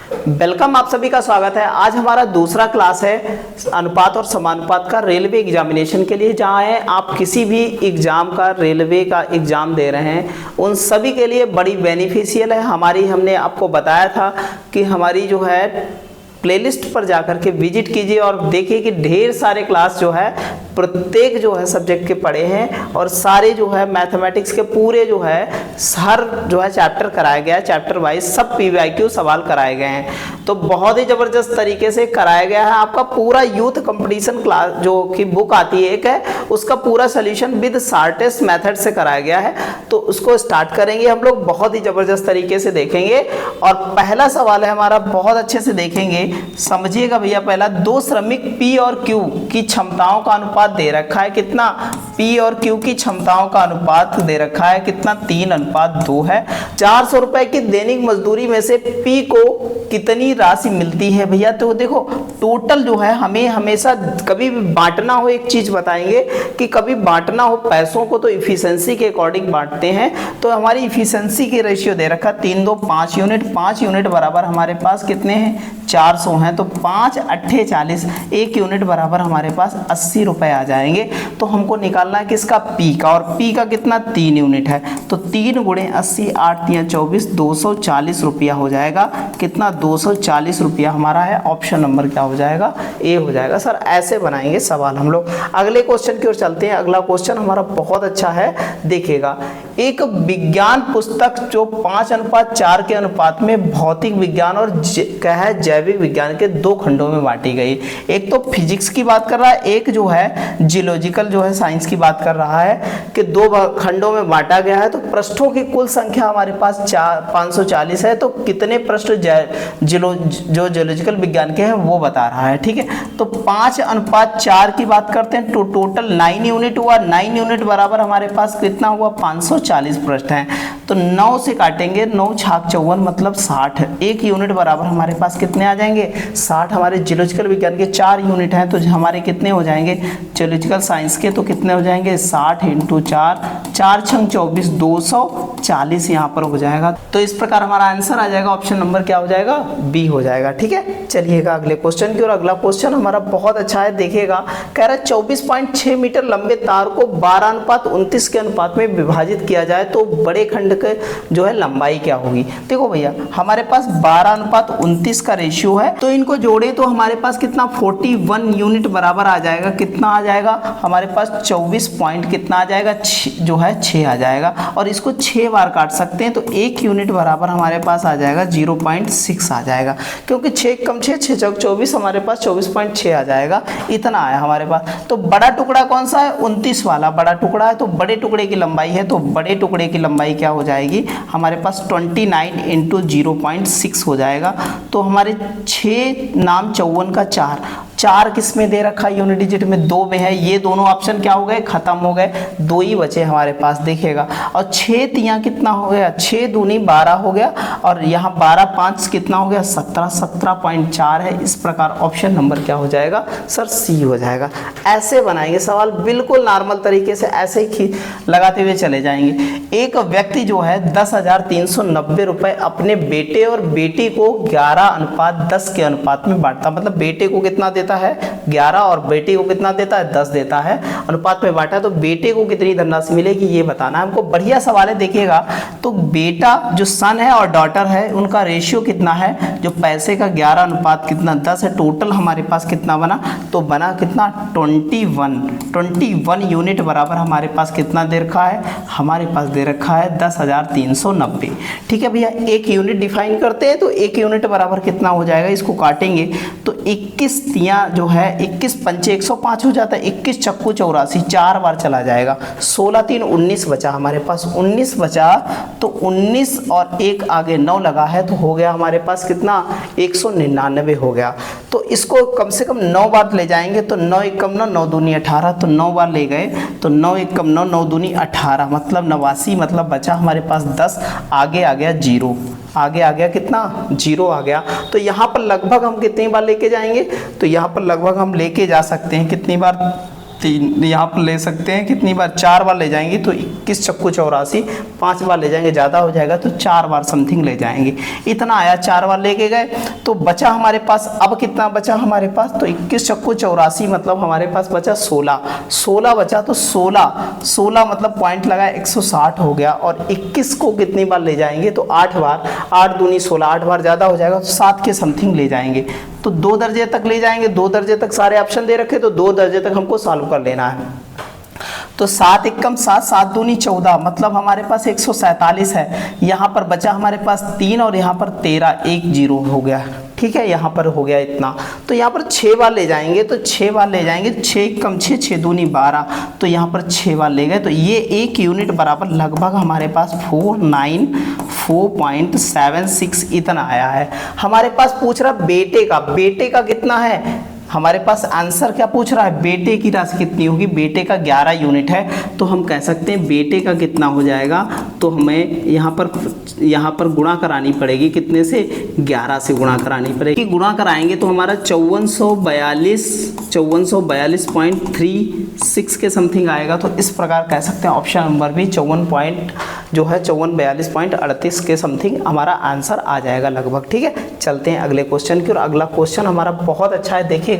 Welcome, आप सभी का स्वागत है। आज हमारा दूसरा क्लास है अनुपात और समानुपात का रेलवे एग्जामिनेशन के लिए। जहां है आप किसी भी एग्जाम का, रेलवे का एग्जाम दे रहे हैं, उन सभी के लिए बड़ी बेनिफिशियल है। हमने आपको बताया था कि हमारी जो है प्लेलिस्ट पर जाकर के विजिट कीजिए और देखिए कि ढेर सारे क्लास जो है प्रत्येक जो है सब्जेक्ट के पढ़े हैं और सारे जो है मैथमेटिक्स के पूरे जो है हर जो है चैप्टर कराया गया है, चैप्टर वाइज सब पीवाईक्यू सवाल कराए गए हैं। तो बहुत ही ज़बरदस्त तरीके से कराया गया है। आपका पूरा यूथ कंपटीशन क्लास जो कि बुक आती है एक है, उसका पूरा सोल्यूशन विद शॉर्टेस्ट मेथड से कराया गया है। तो उसको स्टार्ट करेंगे हम लोग, बहुत ही ज़बरदस्त तरीके से देखेंगे। और पहला सवाल है हमारा, बहुत अच्छे से देखेंगे, समझिएगा भैया। पहला, दो श्रमिक P और Q की क्षमताओं का अनुपात दे रखा है कितना? P और Q की क्षमताओं का अनुपात दे रखा है कितना? 3:2 है। 400 रुपए की दैनिक मजदूरी में से P को कितनी राशि मिलती है भैया? तो देखो टोटल जो है हमें हमेशा कभी भी बांटना हो, एक चीज बताएंगे कि कभी बांटना हो पैसों को तो इफिशिएंसी के अकॉर्डिंग बांटते हैं। तो हमारी इफिशिएंसी की रेशियो दे रखा 3, 2, 5 यूनिट। 5 यूनिट बराबर हमारे पास कितने हैं? 400 हैं। तो 5 8 40, 1 यूनिट बराबर हमारे पास 80 रुपए आ जाएंगे। तो हमको निकालना है किसका? P का। और P का कितना? 3 यूनिट है। तो 3 × 80, 8 × 24, 240 रुपया हो जाएगा। कितना? 240 रुपया हमारा है। ऑप्शन नंबर क्या हो जाएगा? ए हो जाएगा। सर ऐसे बनाएंगे सवाल हम लोग। अगले क्वेश्चन की ओर चलते हैं। अगला क्वेश्चन हमारा बहुत अच्छा है, देखिएगा। एक विज्ञान पुस्तक जो 5:4 के अनुपात में भौतिक विज्ञान और क्या है जैविक विज्ञान के 2 खंडों में बांटी गई। एक तो फिजिक्स की बात कर रहा है, एक जो है जियोलॉजिकल जो है साइंस की बात कर रहा है कि 2 खंडों में बांटा गया है। तो पृष्ठों की कुल संख्या हमारे पास 540 है। तो कितने पृष्ठ जो जियोलॉजिकल विज्ञान के हैं वो बता रहा है, ठीक है। तो 5:4 की बात करते हैं तो टोटल 9 यूनिट हुआ। 9 यूनिट बराबर हमारे पास कितना हुआ? 540 पृष्ठ हैं। तो 9 से काटेंगे, 9 छाक 54 मतलब 60। 1 यूनिट बराबर हमारे पास कितने आ जाएंगे? 60। हमारे जियोलॉजिकल विज्ञान के 4 यूनिट हैं तो हमारे कितने हो जाएंगे? जियोलॉजिकल साइंस के तो कितने हो जाएंगे? 60 × 4, 4 × 24, 240 यहाँ पर हो जाएगा। तो इस प्रकार हमारा आंसर आ जाएगा। ऑप्शन नंबर क्या हो जाएगा? बी हो जाएगा, ठीक है। चलिएगा अगले क्वेश्चन की ओर। अगला क्वेश्चन हमारा बहुत अच्छा है, देखिएगा। कह रहा है 24.6 मीटर लंबे तार को 12:29 के अनुपात में विभाजित किया जाए तो बड़े खंड के जो है लंबाई क्या होगी? देखो भैया हमारे पास 12:29 का रेशियो है, तो इनको जोड़े तो हमारे पास कितना? 41 यूनिट बराबर आ जाएगा। कितना आ जाएगा हमारे पास? 24 पॉइंट कितना आ जाएगा? जो है 6 आ जाएगा। और इसको 6 बार काट सकते हैं तो 1 यूनिट बराबर हमारे पास आ जाएगा 0.6 आ जाएगा। क्योंकि 6 कम 6, 6 चौक 24, हमारे पास 24.6 आ जाएगा। इतना आया हमारे पास। तो बड़ा टुकड़ा कौन सा है? 29 वाला बड़ा टुकड़ा है। तो बड़े टुकड़े की लंबाई है, तो बड़े टुकड़े की लंबाई क्या हो जाएगी हमारे पास? 29 × 0.6 हो जाएगा। तो हमारे 6 नाम 54 का 4 किस में दे रखा है? यूनिट डिजिट में, 2 में है। ये दोनों ऑप्शन क्या हो गए? खत्म हो गए। 2 ही बचे हमारे पास, देखिएगा। और 6 तियां कितना हो गया? 6 दूनी 12 हो गया। और यहाँ 12 5 कितना हो गया? 17, 17.4 है। इस प्रकार ऑप्शन नंबर क्या हो जाएगा? सर सी हो जाएगा। ऐसे बनाएंगे सवाल, बिल्कुल नॉर्मल तरीके से ऐसे ही लगाते हुए चले जाएंगे। एक व्यक्ति जो है 10,390 रुपए अपने बेटे और बेटी को 11:10 के अनुपात में बांटता। मतलब बेटे को कितना देता है? 11 और बेटी को कितना देता है? 10 देता है। अनुपात में बांटा तो बेटे को कितनी धनराशि मिलेगी ये बताना है हमको। बढ़िया सवाल है, देखिएगा। तो बेटा जो सन है और डॉटर है उनका रेशियो कितना है? जो पैसे का 11:10 है। टोटल हमारे पास कितना बना? तो बना कितना? 21 यूनिट बराबर हमारे पास कितना दे रखा है? हमारे पास दे रखा है 10,390, ठीक है भैया। 1 यूनिट डिफाइन करते हैं तो 1 यूनिट बराबर कितना हो जाएगा? इसको काटेंगे तो 21 तियां जो है 21 पंचे 105 हो जाता है। 21 चक्कू 84, 4 बार चला जाएगा। 16 3 19 बचा हमारे पास। 19 बचा तो 19 और 1 आगे 9 लगा है तो हो गया हमारे पास कितना? 199 हो गया। तो इसको कम से कम 9 बार ले जाएंगे तो 9 1 कम 9, 9 दूनी 18। तो 9 बार ले गए तो 9 1 कम 9, 9 दूनी 18 मतलब 89। मतलब बचा हमारे पास 10, आगे आ गया 0। आगे आ गया कितना? 0 आ गया। तो यहाँ पर लगभग हम कितनी बार लेके जाएंगे? तो यहाँ पर लगभग हम लेके जा सकते हैं कितनी बार? 3 यहाँ पर ले सकते हैं, कितनी बार 4 बार ले जाएंगे तो 21 चक्कू 84, 5 बार ले जाएंगे ज़्यादा हो जाएगा तो 4 बार समथिंग ले जाएंगे। इतना आया, 4 बार लेके गए तो बचा हमारे पास, अब कितना बचा हमारे पास, तो 21 चक्कू 84 मतलब हमारे पास बचा 16 बचा, तो 16 मतलब पॉइंट लगा 160 हो गया। और 21 को कितनी बार ले जाएंगे तो 8 बार, 8 दूनी 16, 8 बार ज़्यादा हो जाएगा तो 7 के समथिंग ले जाएंगे। तो 2 दर्जे तक ले जाएंगे, 2 दर्जे तक सारे ऑप्शन दे रखे तो 2 दर्जे तक हमको सॉल्व कर लेना है। तो 7 एकम 7, 7 दूनी 14 मतलब हमारे पास 147 है। यहाँ पर बचा हमारे पास 3 और यहाँ पर 13, 1 0 हो गया, ठीक है, यहाँ पर हो गया इतना। तो यहाँ पर 6 बार ले जाएंगे, तो 6 बार ले जाएंगे, 6 एकम 6, 6 दूनी 12, तो यहाँ पर 6 बार ले गए तो ये 1 यूनिट बराबर लगभग हमारे पास 494.76 इतना आया है। हमारे पास पूछ रहा बेटे का कितना है, हमारे पास आंसर क्या पूछ रहा है, बेटे की राशि कितनी होगी, बेटे का 11 यूनिट है। तो हम कह सकते हैं बेटे का कितना हो जाएगा, तो हमें यहाँ पर गुणा करानी पड़ेगी, कितने से, 11 से गुणा करानी पड़ेगी। गुणा कराएंगे तो हमारा 5442.36 के समथिंग आएगा। तो इस प्रकार कह सकते हैं ऑप्शन नंबर भी 5442.38 के समथिंग हमारा आंसर आ जाएगा लगभग, ठीक है। चलते हैं अगले क्वेश्चन की, और अगला क्वेश्चन हमारा बहुत अच्छा है, देखिएगा।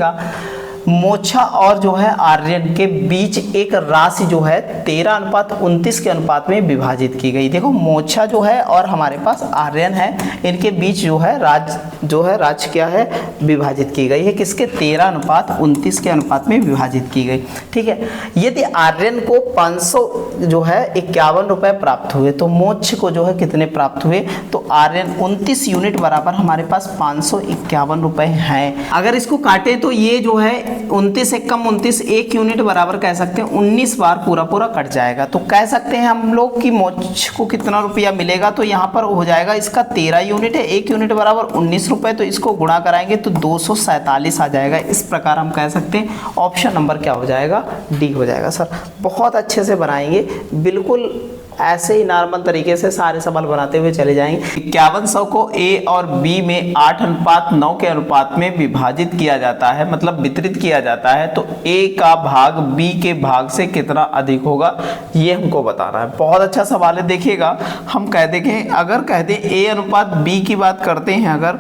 मोक्षा और जो है आर्यन के बीच एक राशि जो है 13:29 के अनुपात में विभाजित की गई। देखो मोक्षा जो है और हमारे पास आर्यन है, इनके बीच जो है राज क्या है, विभाजित की गई है, किसके, 13:29 के अनुपात में विभाजित की गई, ठीक है। यदि आर्यन को 551 रुपए प्राप्त हुए तो मोक्ष को जो है कितने प्राप्त हुए, तो आर्यन 29 यूनिट बराबर हमारे पास 551 रुपए हैं। अगर इसको काटे तो ये जो है 29 एकम 29, 1 यूनिट बराबर कह सकते हैं 19 बार पूरा कट जाएगा। तो कह सकते हैं हम लोग कि मोक्ष को कितना रुपया मिलेगा, तो यहाँ पर हो जाएगा, इसका 13 यूनिट है, 1 यूनिट बराबर 19 रुपए, तो इसको गुणा कराएंगे तो 247 आ जाएगा। इस प्रकार हम कह सकते हैं ऑप्शन नंबर क्या हो जाएगा, डी हो जाएगा। सर बहुत अच्छे से बनाएंगे, बिल्कुल ऐसे ही नॉर्मल तरीके से सारे सवाल बनाते हुए चले जाएंगे। 5100 को ए और बी में 8:9 के अनुपात में विभाजित किया जाता है, मतलब वितरित किया जाता है, तो ए का भाग बी के भाग से कितना अधिक होगा, ये हमको बताना है। बहुत अच्छा सवाल है, देखिएगा। हम कह देंगे, अगर कहते हैं ए अनुपात बी की बात करते हैं, अगर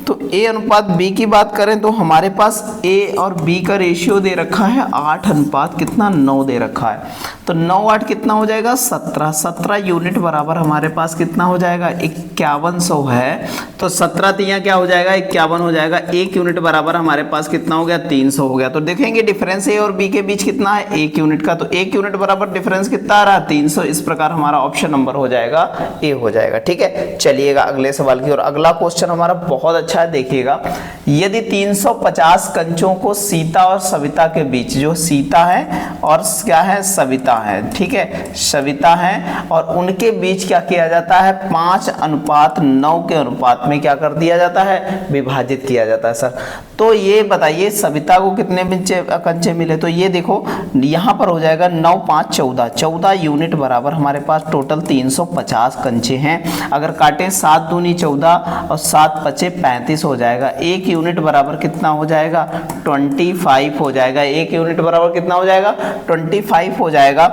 तो ए अनुपात बी की बात करें तो हमारे पास ए और बी का रेशियो दे रखा है 8:9 दे रखा है। तो 9 8 कितना हो जाएगा, 17 यूनिट बराबर हमारे पास कितना हो जाएगा, 5100 है। तो 17 तिया क्या हो जाएगा, 51 हो जाएगा। 1 यूनिट बराबर हमारे पास कितना हो गया, 300 हो गया। तो देखेंगे डिफरेंस ए और बी के बीच कितना है, 1 यूनिट का। तो 1 यूनिट बराबर डिफरेंस कितना आ रहा, 300। इस प्रकार हमारा ऑप्शन नंबर हो जाएगा ए हो जाएगा, ठीक है। चलिएगा अगले सवाल की ओर। अगला क्वेश्चन हमारा बहुत अच्छा है, देखिएगा। यदि 350 कंचों को सीता और सविता के बीच, जो सीता है और क्या है, सविता है, ठीक है, सविता है, और उनके बीच क्या किया जाता है, 5:9 के अनुपात में क्या कर दिया जाता है, विभाजित किया जाता है। सर तो ये बताइए सविता को कितने कंचे मिले, तो ये देखो यहाँ पर हो जाएगा 9 5 14 यूनिट बराबर हमारे पास टोटल 350 कंचे हैं। अगर काटें 7 दूनी 14 और 7 5 35 हो जाएगा। 1 यूनिट बराबर कितना हो जाएगा, 25 हो जाएगा। 1 यूनिट बराबर कितना हो जाएगा, 25 हो जाएगा।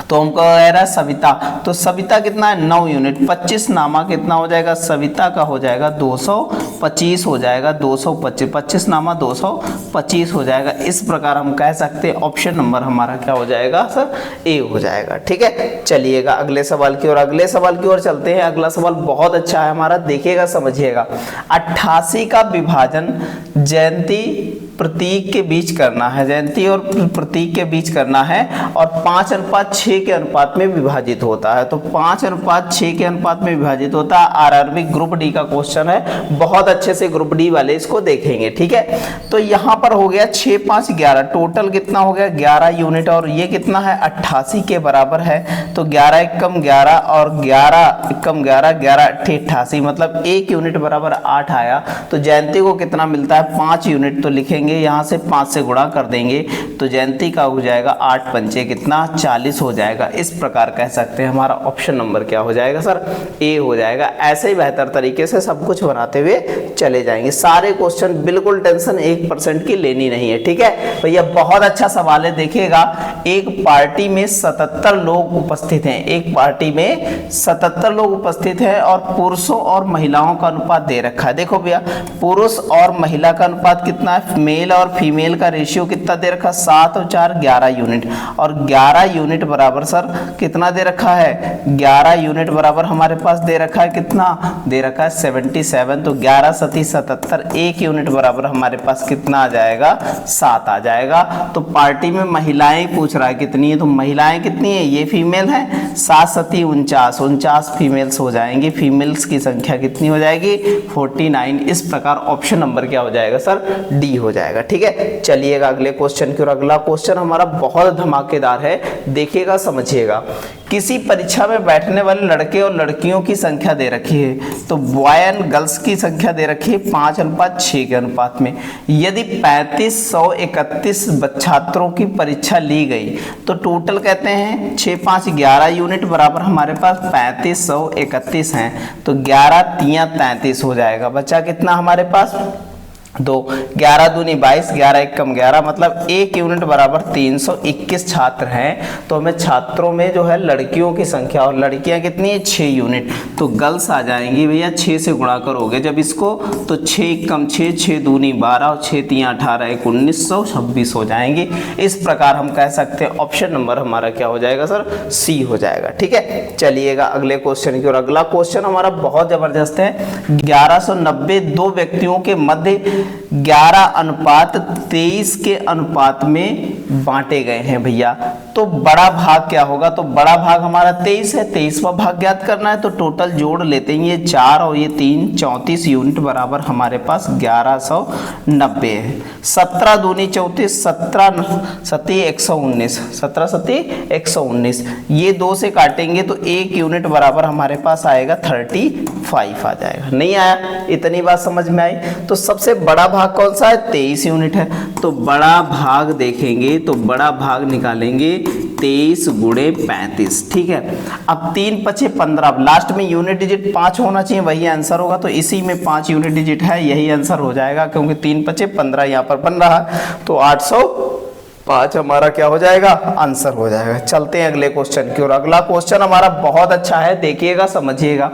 तो हमको कह रहा है सविता, तो सविता कितना है, 9 यूनिट। 25 नामा कितना हो जाएगा, सविता का हो जाएगा 225 हो जाएगा, 225, 25 नामा 225 हो जाएगा। इस प्रकार हम कह सकते हैं ऑप्शन नंबर हमारा क्या हो जाएगा, सर ए हो जाएगा, ठीक है। चलिएगा अगले सवाल की ओर। अगले सवाल की ओर चलते हैं। अगला सवाल बहुत अच्छा है हमारा, देखिएगा समझिएगा। 88 का विभाजन जयंती प्रतीक के बीच करना है, जयंती और प्रतीक के बीच करना है, और 5:6 के अनुपात में विभाजित होता है। तो 5:6 के अनुपात में विभाजित होता है। आरआरबी ग्रुप डी का क्वेश्चन है, बहुत अच्छे से ग्रुप डी वाले इसको देखेंगे, ठीक है। तो यहाँ पर हो गया 6 5 11, टोटल कितना हो गया, 11 यूनिट, और ये कितना है, 88 के बराबर है। तो 11 एकम 11 और 11 एकम 11, 11 8 88, मतलब 1 यूनिट बराबर 8 आया। तो जयंती को कितना मिलता है, 5 यूनिट। तो लिखेंगे यहाँ से 5 से गुणा कर देंगे तो जयंती का हो जाएगा 8 पंचे कितना, 40 हो जाएगा। इस प्रकार कह सकते हैं हमारा ऑप्शन नंबर क्या हो जाएगा, सर ए हो जाएगा। ऐसे ही बेहतर तरीके से सब कुछ बनाते हुए चले जाएंगे। सारे क्वेश्चन बिल्कुल टेंशन 1% की लेनी नहीं है, ठीक है भैया। बहुत अच्छा सवाल है, देखिएगा। एक पार्टी में 77 लोग उपस्थित हैं, एक पार्टी में 77 लोग उपस्थित हैं और पुरुषों और महिलाओं का अनुपात दे रखा है। देखो भैया, पुरुष और महिला का अनुपात कितना है, मेल और फीमेल का रेशियो कितना दे रखा है, 7 और 4 11 यूनिट, और 11 यूनिट बराबर सर कितना दे रखा है, 11 यूनिट बराबर हमारे पास दे रखा है कितना, दे रखा है 77। तो 11 सती 77, 1 यूनिट बराबर हमारे पास कितना आ जाएगा, 7 आ जाएगा। तो पार्टी में महिलाएं पूछ रहा है कितनी है, तो महिलाएं कितनी है, ये फीमेल है, 7 सती 49, 49 फीमेल्स हो जाएंगी, फीमेल्स की संख्या कितनी हो जाएगी, 49। इस प्रकार ऑप्शन नंबर क्या हो जाएगा सर, डी हो जाएगा, ठीक है। चलिएगा अगले क्वेश्चन की ओर। अगला क्वेश्चन हमारा बहुत धमाकेदार है, देखिएगा समझिएगा। किसी परीक्षा में बैठने वाले लड़के और लड़कियों की संख्या दे रखी है, तो बॉय एंड गर्ल्स की संख्या दे रखी है 5:6 के अनुपात में। यदि 3531 छात्रों की परीक्षा ली गई तो टोटल कहते हैं 6 5 11 यूनिट बराबर हमारे पास 3531 हैं, तो 11 3 33 हो जाएगा। बचा कितना हमारे पास, 2, 11 दूनी 22, 11 1 कम 11, मतलब 1 यूनिट बराबर 321 छात्र हैं। तो हमें छात्रों में जो है लड़कियों की संख्या, और लड़कियां कितनी है 6 यूनिट, तो गर्ल्स आ जाएंगी भैया 6 से गुणा करोगे जब इसको, तो 6 1 कम 6, 6 दूनी 12 और 6 3 18, 1 1926 हो जाएंगी। इस प्रकार हम कह सकते हैं ऑप्शन नंबर हमारा क्या हो जाएगा सर, सी हो जाएगा, ठीक है। चलिएगा अगले क्वेश्चन की ओर। अगला क्वेश्चन हमारा बहुत जबरदस्त है। 1190 दो व्यक्तियों के मध्य 11:23 के अनुपात में बांटे गए हैं भैया, तो बड़ा भाग क्या होगा, तो बड़ा भाग हमारा 23 है, 23वां भाग ज्ञात करना है, तो टोटल जोड़ लेते हैं, ये 4 और ये 3 34 यूनिट बराबर हमारे पास 1190 है। 17 दूनी 34, 17 सती 119, 17 सती 119, ये 2 से काटेंगे तो 1 यूनिट बराबर हमारे पास आएगा 35 आ जाएगा। नहीं आया, इतनी बात समझ में आई। तो सबसे बड़ा भाग कौन सा है, 23 यूनिट है, तो बड़ा भाग देखेंगे तो बड़ा भाग निकालेंगे 23 गुणे 35, ठीक है। अब 3 5 15, लास्ट में यूनिट डिजिट 5 होना चाहिए, वही आंसर होगा, तो इसी में 5 यूनिट डिजिट है, यही आंसर हो जाएगा, क्योंकि 3 5 15 यहाँ पर बन रहा, तो 805 हमारा क्या हो जाएगा, आंसर हो जाएगा। चलते हैं अगले क्वेश्चन की ओर। अगला क्वेश्चन हमारा बहुत अच्छा है, देखिएगा समझिएगा।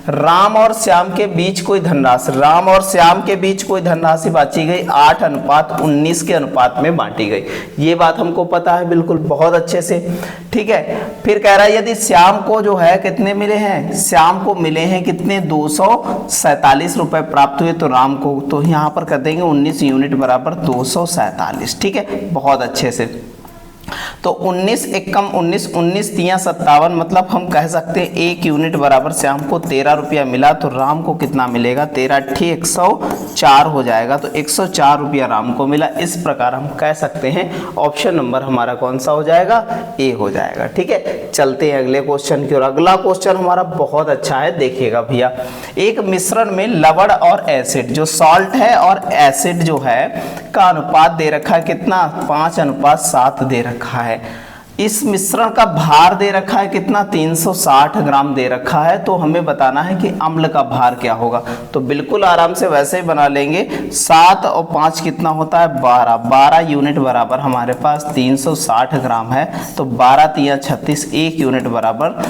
राम और श्याम के बीच कोई धनराशि, राम और श्याम के बीच कोई धनराशि बांटी गई, 8:19 के अनुपात में बांटी गई। ये बात हमको पता है बिल्कुल बहुत अच्छे से, ठीक है। फिर कह रहा है यदि श्याम को जो है कितने मिले हैं, श्याम को मिले हैं कितने, 247 रुपए प्राप्त हुए, तो राम को, तो यहाँ पर कर देंगे 19 यूनिट बराबर 247, ठीक है, बहुत अच्छे से। तो 19 1 कम 19, 19 3 57, मतलब हम कह सकते हैं 1 यूनिट बराबर श्याम को 13 रुपया मिला, तो राम को कितना मिलेगा, 13 8 104 हो जाएगा, तो 104 रुपया राम को मिला। इस प्रकार हम कह सकते हैं ऑप्शन नंबर हमारा कौन सा हो जाएगा, ए हो जाएगा, ठीक है। चलते हैं अगले क्वेश्चन की ओर। अगला क्वेश्चन हमारा बहुत अच्छा है, देखिएगा भैया। एक मिश्रण में लवण और एसिड, जो सॉल्ट है और एसिड जो है का अनुपात दे रखा है कितना, 5:7 दे रखा है। इस मिश्रण का भार दे रखा है कितना, 360 ग्राम दे रखा है, तो हमें बताना है कि अम्ल का भार क्या होगा। तो बिल्कुल आराम से वैसे ही बना लेंगे, 7 और 5 कितना होता है, 12 यूनिट बराबर हमारे पास 360 ग्राम है, तो 12 3 36, 1 यूनिट बराबर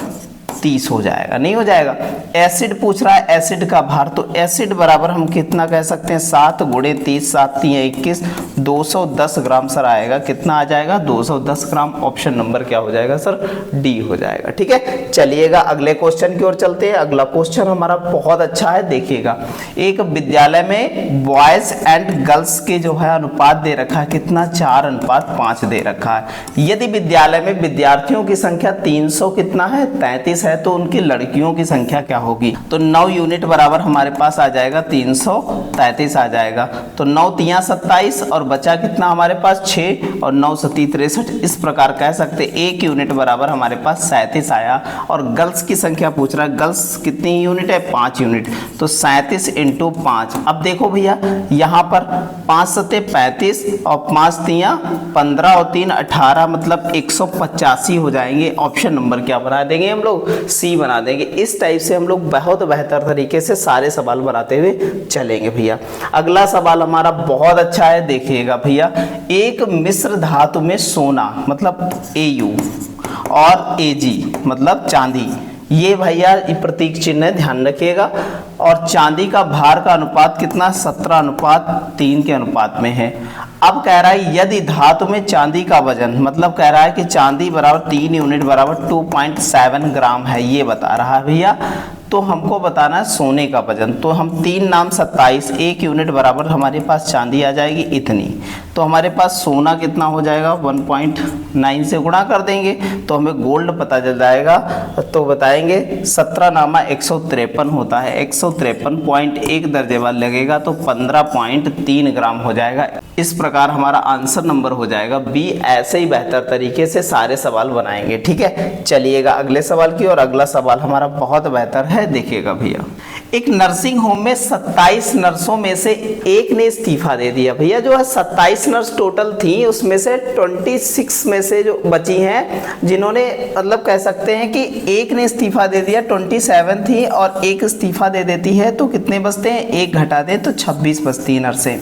30 हो जाएगा, नहीं हो जाएगा। एसिड पूछ रहा है, एसिड का भार, तो एसिड बराबर हम कितना कह सकते हैं, 7 गुणे 30, 7 3 21, 210 ग्राम सर आएगा, कितना आ जाएगा, 210 ग्राम। ऑप्शन नंबर क्या हो जाएगा सर, डी हो जाएगा, ठीक है। चलिएगा अगले क्वेश्चन की ओर चलते हैं। अगला क्वेश्चन हमारा बहुत अच्छा है, देखिएगा। एक विद्यालय में बॉयज एंड गर्ल्स के जो है अनुपात दे रखा है कितना, 4:5 दे रखा है। यदि विद्यालय में विद्यार्थियों की संख्या 300 कितना है, 33 है, तो उनकी लड़कियों की संख्या क्या होगी, तो 9 यूनिट बराबर हमारे पास आ जाएगा 333 आ जाएगा, तो 9 3 27 और बचा कितना हमारे पास 6 और 9 7 63। इस प्रकार कह सकते 1 यूनिट बराबर हमारे पास 37 आया। और गर्ल्स की संख्या पूछ रहा है, गर्ल्स कितनी यूनिट है, 5 यूनिट, तो 37 × 5। अब देखो भैया यहाँ पर 5 7 35 और 5 3 15 और 3 18, मतलब 185 हो जाएंगे। ऑप्शन नंबर क्या बना देंगे हम लोग, सी बना देंगे। इस टाइप से हम लोग बहुत बेहतर तरीके से सारे सवाल बनाते हुए चलेंगे भैया। अगला सवाल हमारा बहुत अच्छा है, देखिएगा भैया। एक मिश्र धातु में सोना मतलब Au और Ag मतलब चांदी, ये भैया प्रतीक चिन्ह है, ध्यान रखिएगा। और चांदी का भार का अनुपात कितना, 17:3 के अनुपात में है। अब कह रहा है यदि धातु में चांदी का वजन, मतलब कह रहा है कि चांदी बराबर 3 यूनिट बराबर 2.7 ग्राम है, ये बता रहा है भैया। तो हमको बताना है सोने का वजन। तो हम 3 नाम 27, 1 यूनिट बराबर हमारे पास चांदी आ जाएगी इतनी। तो हमारे पास सोना कितना हो जाएगा, 1.9 से गुणा कर देंगे तो हमें गोल्ड पता चल जाएगा। तो बताएंगे 17 नामा 153 होता है, 153.1 दर्जेवाल लगेगा तो 15.3 ग्राम हो जाएगा। इस प्रकार हमारा आंसर नंबर हो जाएगा बी। ऐसे ही बेहतर तरीके से सारे सवाल बनाएंगे, ठीक है। चलिएगा अगले सवाल की, और अगला सवाल हमारा बहुत बेहतर है, देखिएगा भैया। एक नर्सिंग होम में 27 नर्सों में से एक ने इस्तीफा दे दिया भैया। जो है 27 नर्स टोटल थी, उसमें से 26 में से जो बची हैं, जिन्होंने मतलब कह सकते हैं कि एक ने इस्तीफा दे दिया, 27 थी और एक इस्तीफा दे देती है तो कितने बचते हैं, एक घटा दें तो 26 बचती है नर्सें।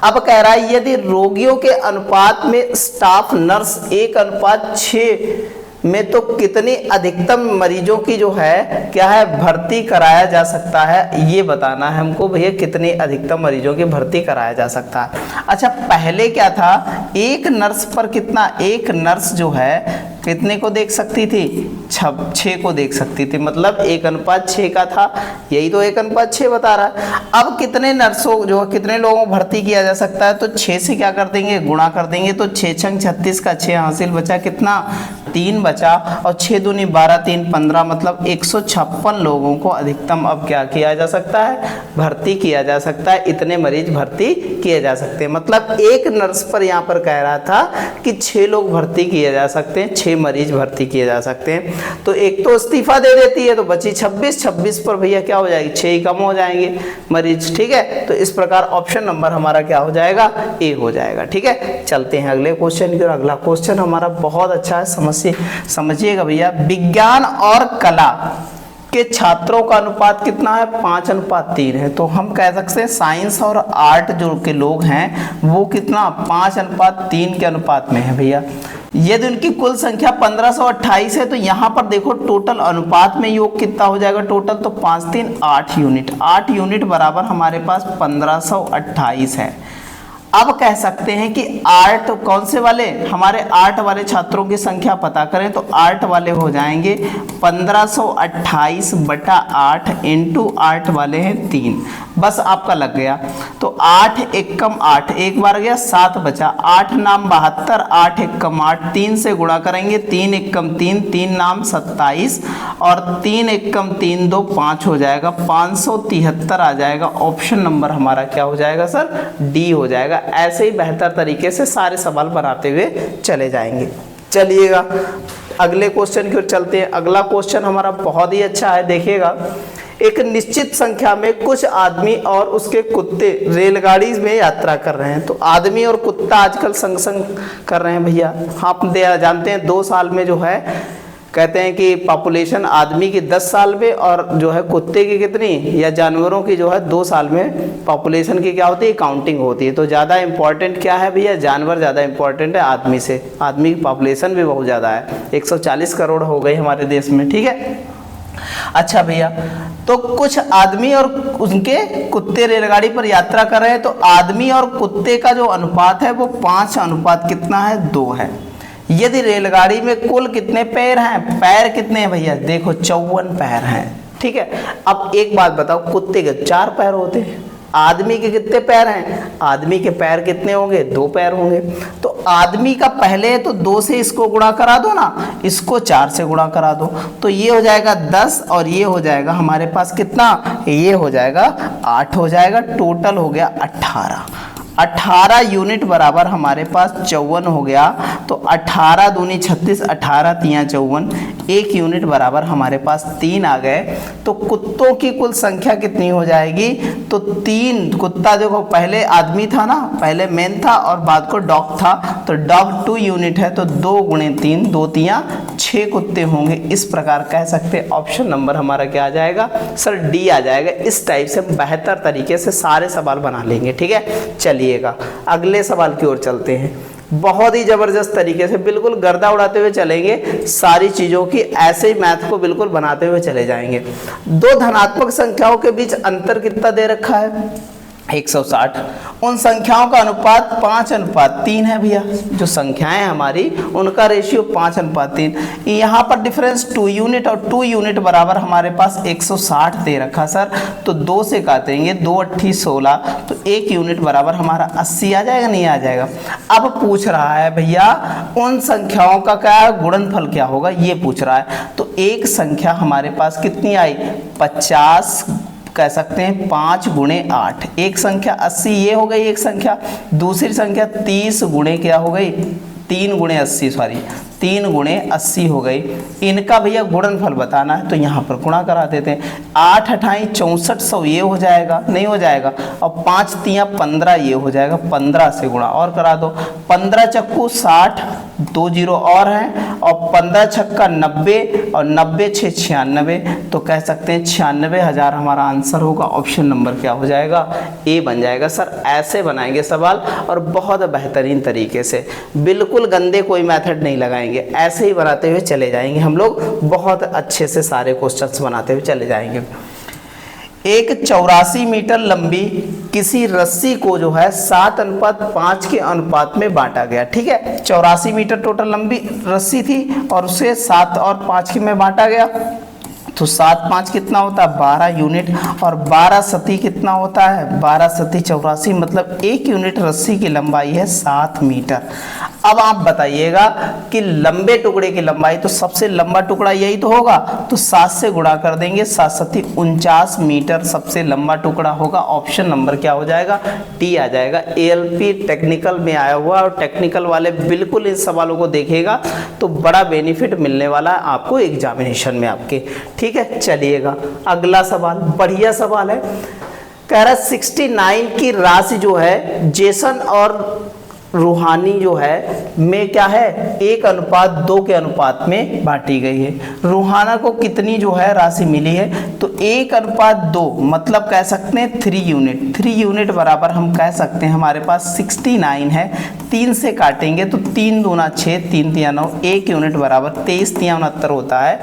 अब कह रहा है यदि रोगियों के अनुपात में स्टाफ नर्स 1:6 में तो कितनी अधिकतम मरीजों की जो है क्या है भर्ती कराया जा सकता है, ये बताना है हमको भैया। कितनी अधिकतम मरीजों की भर्ती कराया जा सकता है। अच्छा पहले क्या था, एक नर्स पर कितना, एक नर्स जो है कितने को देख सकती थी, 6 को देख सकती थी, मतलब 1:6 का था। यही तो 1:6 बता रहा है। अब कितने नर्सों जो कितने लोगों को भर्ती किया जा सकता है, तो 6 से क्या कर देंगे, गुणा कर देंगे। तो 6 छंग 36 का 6 हासिल बचा, कितना 3 बचा, और 6 दूनी 12 3 15, मतलब 156 लोगों को अधिकतम अब क्या किया जा सकता है, भर्ती किया जा सकता है। इतने मरीज भर्ती किए जा सकते हैं। मतलब एक नर्स पर यहाँ पर कह रहा था कि 6 लोग भर्ती किए जा सकते हैं, 6 मरीज भर्ती किए जा सकते हैं। तो एक तो इस्तीफा दे देती है तो बची 26 पर भैया क्या हो जाएगी, 6 ही कम हो जाएंगे मरीज, ठीक है। तो इस प्रकार ऑप्शन नंबर हमारा क्या हो जाएगा, ए हो जाएगा, ठीक है। चलते हैं अगले क्वेश्चन की ओर। अगला क्वेश्चन हमारा बहुत अच्छा है, समझिएगा भैया। विज्ञान और कला के छात्रों का अनुपात कितना है, 5:3 है। तो हम कह सकते हैं साइंस और आर्ट जो के लोग हैं वो कितना 5:3 के अनुपात में है भैया। यदि उनकी कुल संख्या 1528 है तो यहाँ पर देखो टोटल अनुपात में योग कितना हो जाएगा टोटल, तो 5 3 8 यूनिट, 8 यूनिट बराबर हमारे पास 1528 है। अब कह सकते हैं कि आर्ट कौन से वाले, हमारे आर्ट वाले छात्रों की संख्या पता करें तो आर्ट वाले हो जाएंगे 1528 बटा 8 इंटू आर्ट वाले हैं 3, बस आपका लग गया। तो 8 एकम 8, एक बार गया 7 बचा, 8 नाम 72, 8 एकम 8, 3 से गुणा करेंगे, 3 एकम 3, 3 नाम 27 और 3 एकम 3 2 5 हो जाएगा, 573 आ जाएगा। ऑप्शन नंबर हमारा क्या हो जाएगा सर, डी हो जाएगा। ऐसे ही बेहतर तरीके से सारे सवाल बनाते हुए चले जाएंगे। चलिएगा अगले क्वेश्चन की ओर चलते हैं। अगला क्वेश्चन हमारा बहुत ही अच्छा है, देखिएगा। एक निश्चित संख्या में कुछ आदमी और उसके कुत्ते रेलगाड़ी में यात्रा कर रहे हैं। तो आदमी और कुत्ता आजकल संग संग कर रहे हैं भैया। आप जानते हैं 2 साल में जो है कहते हैं कि पॉपुलेशन आदमी की 10 साल में और जो है कुत्ते की कितनी या जानवरों की जो है 2 साल में पॉपुलेशन की क्या होती है, काउंटिंग होती है। तो ज़्यादा इंपॉर्टेंट क्या है भैया, जानवर ज़्यादा इंपॉर्टेंट है आदमी से। आदमी की पॉपुलेशन भी बहुत ज़्यादा है, 140 करोड़ हो गई हमारे देश में, ठीक है। अच्छा भैया, तो कुछ आदमी और उनके कुत्ते रेलगाड़ी पर यात्रा कर रहे हैं। तो आदमी और कुत्ते का जो अनुपात है वो 5 अनुपात कितना है, 2 है। यदि रेलगाड़ी में कुल कितने पैर हैं, पैर कितने हैं भैया, देखो 54 पैर हैं, ठीक है। अब एक बात बताओ, कुत्ते के 4 पैर होते हैं, आदमी के कितने पैर हैं, आदमी के पैर कितने होंगे, 2 पैर होंगे। तो आदमी का पहले है तो 2 से इसको गुणा करा दो ना, इसको 4 से गुणा करा दो, तो ये हो जाएगा 10 और ये हो जाएगा हमारे पास कितना, ये हो जाएगा 8 हो जाएगा, टोटल हो गया 18। 18 यूनिट बराबर हमारे पास 54 हो गया। तो 18 दूनी 36, 18 तियां 54, 1 यूनिट बराबर हमारे पास 3 आ गए। तो कुत्तों की कुल संख्या कितनी हो जाएगी? तो 3 कुत्ता, देखो पहले आदमी था ना, पहले मैन था और बाद को डॉग था, तो डॉग 2 यूनिट है, तो 2 गुणे 3, 2 तियां 6 कुत्ते होंगे। इस प्रकार कह सकते हैं। ऑप्शन नंबर हमारा क्या आ जाएगा सर? डी आ जाएगा। इस टाइप से बेहतर तरीके से सारे सवाल बना लेंगे। ठीक है, चलिएगा अगले सवाल की ओर चलते हैं। बहुत ही जबरदस्त तरीके से बिल्कुल गर्दा उड़ाते हुए चलेंगे सारी चीजों की, ऐसे ही मैथ को बिल्कुल बनाते हुए चले जाएंगे। दो धनात्मक संख्याओं के बीच अंतर कितना दे रखा है? 160। उन संख्याओं का अनुपात 5:3 है भैया। जो संख्याएं हमारी उनका रेशियो 5:3। यहाँ पर डिफरेंस 2 यूनिट और 2 यूनिट बराबर हमारे पास 160 दे रखा सर। तो 2 से काटेंगे, 2 8 16, तो 1 यूनिट बराबर हमारा 80 आ जाएगा, नहीं आ जाएगा? अब पूछ रहा है भैया उन संख्याओं का क्या गुणनफल क्या होगा, ये पूछ रहा है। तो एक संख्या हमारे पास कितनी आई? 50 कह सकते हैं 5 गुणे 8। एक संख्या 80 ये हो गई एक संख्या। दूसरी संख्या 30 गुणे क्या हो गई? 3 गुणे 80, सॉरी 3 गुणे 80 हो गई। इनका भैया गुणनफल बताना है, तो यहाँ पर गुणा करा देते हैं। 8 8 6400 ये हो जाएगा, नहीं हो जाएगा? और 5 तियां 15 ये हो जाएगा, 15 से गुणा और करा दो। 15 चक्कू 60, 2 जीरो और हैं, और 15 छक्का 90 और 90 6 96, तो कह सकते हैं 96,000 हमारा आंसर होगा। ऑप्शन नंबर क्या हो जाएगा? ए बन जाएगा सर। ऐसे बनाएंगे सवाल और बहुत बेहतरीन तरीके से, बिल्कुल गंदे कोई मेथड नहीं लगाएंगे, ऐसे ही बनाते हुए चले जाएंगे हम लोग, बहुत अच्छे से सारे क्वेश्चंस बनाते हुए चले जाएंगे। एक 84 मीटर लंबी किसी रस्सी को जो है 7:5 के अनुपात में बांटा गया। ठीक है, 84 मीटर टोटल लंबी रस्सी थी और उसे 7 और 5 में बांटा गया। तो 7 5 कितना होता है? 12 यूनिट। और 12 सती कितना होता है? 12 सती 84, मतलब 1 यूनिट रस्सी की लंबाई है 7 मीटर। अब आप बताइएगा कि लंबे टुकड़े की लंबाई, तो सबसे लंबा टुकड़ा यही तो होगा, तो 7 से गुणा कर देंगे। 7 सती 49 मीटर सबसे लंबा टुकड़ा होगा। ऑप्शन नंबर क्या हो जाएगा? टी आ जाएगा। एएलपी टेक्निकल में आया हुआ, और टेक्निकल वाले बिल्कुल इन सवालों को देखेगा तो बड़ा बेनिफिट मिलने वाला है आपको एग्जामिनेशन में आपके। ठीक है, चलिएगा अगला सवाल, बढ़िया सवाल है। कह रहा 69 की राशि जो है जेसन और रूहानी जो है में क्या है? 1:2 के अनुपात में बांटी गई है। रूहाना को कितनी जो है राशि मिली है? तो 1:2, मतलब कह सकते हैं 3 यूनिट। 3 यूनिट बराबर हम कह सकते हैं हमारे पास 69 है। 3 से काटेंगे तो 3 दूना 6, 3 तिया 9, 1 यूनिट बराबर 23 तिया 69 होता है।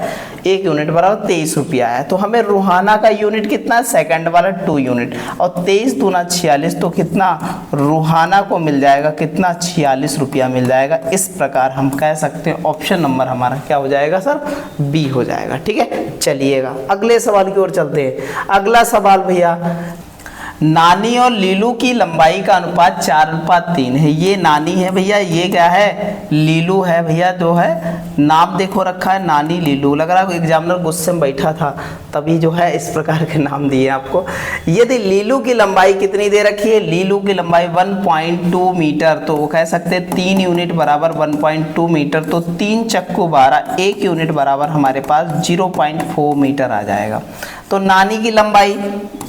1 यूनिट बराबर 23 रुपया है। तो हमें रूहाना का यूनिट कितना है? सेकंड वाला 2 यूनिट। और 23 दूना 46, तो कितना रूहाना को मिल जाएगा? कितना? 46 रुपया मिल जाएगा। इस प्रकार हम कह सकते हैं ऑप्शन नंबर हमारा क्या हो जाएगा सर? बी हो जाएगा। ठीक है, चलिएगा अगले सवाल की ओर चलते हैं। अगला सवाल भैया, नानी और लीलू की लंबाई का अनुपात 4:3 है। ये नानी है भैया, ये क्या है? लीलू है भैया। जो है नाम देखो रखा है नानी लीलू, लग रहा है एग्जामिनर गुस्से में बैठा था तभी जो है इस प्रकार के नाम दिए आपको। यदि लीलू की लंबाई कितनी दे रखी है? लीलू की लंबाई 1.2 मीटर, तो वो कह सकते हैं 3 यूनिट बराबर 1.2 मीटर। तो 3 चक्कू 12, 1 यूनिट बराबर हमारे पास 0.4 मीटर आ जाएगा। तो नानी की लंबाई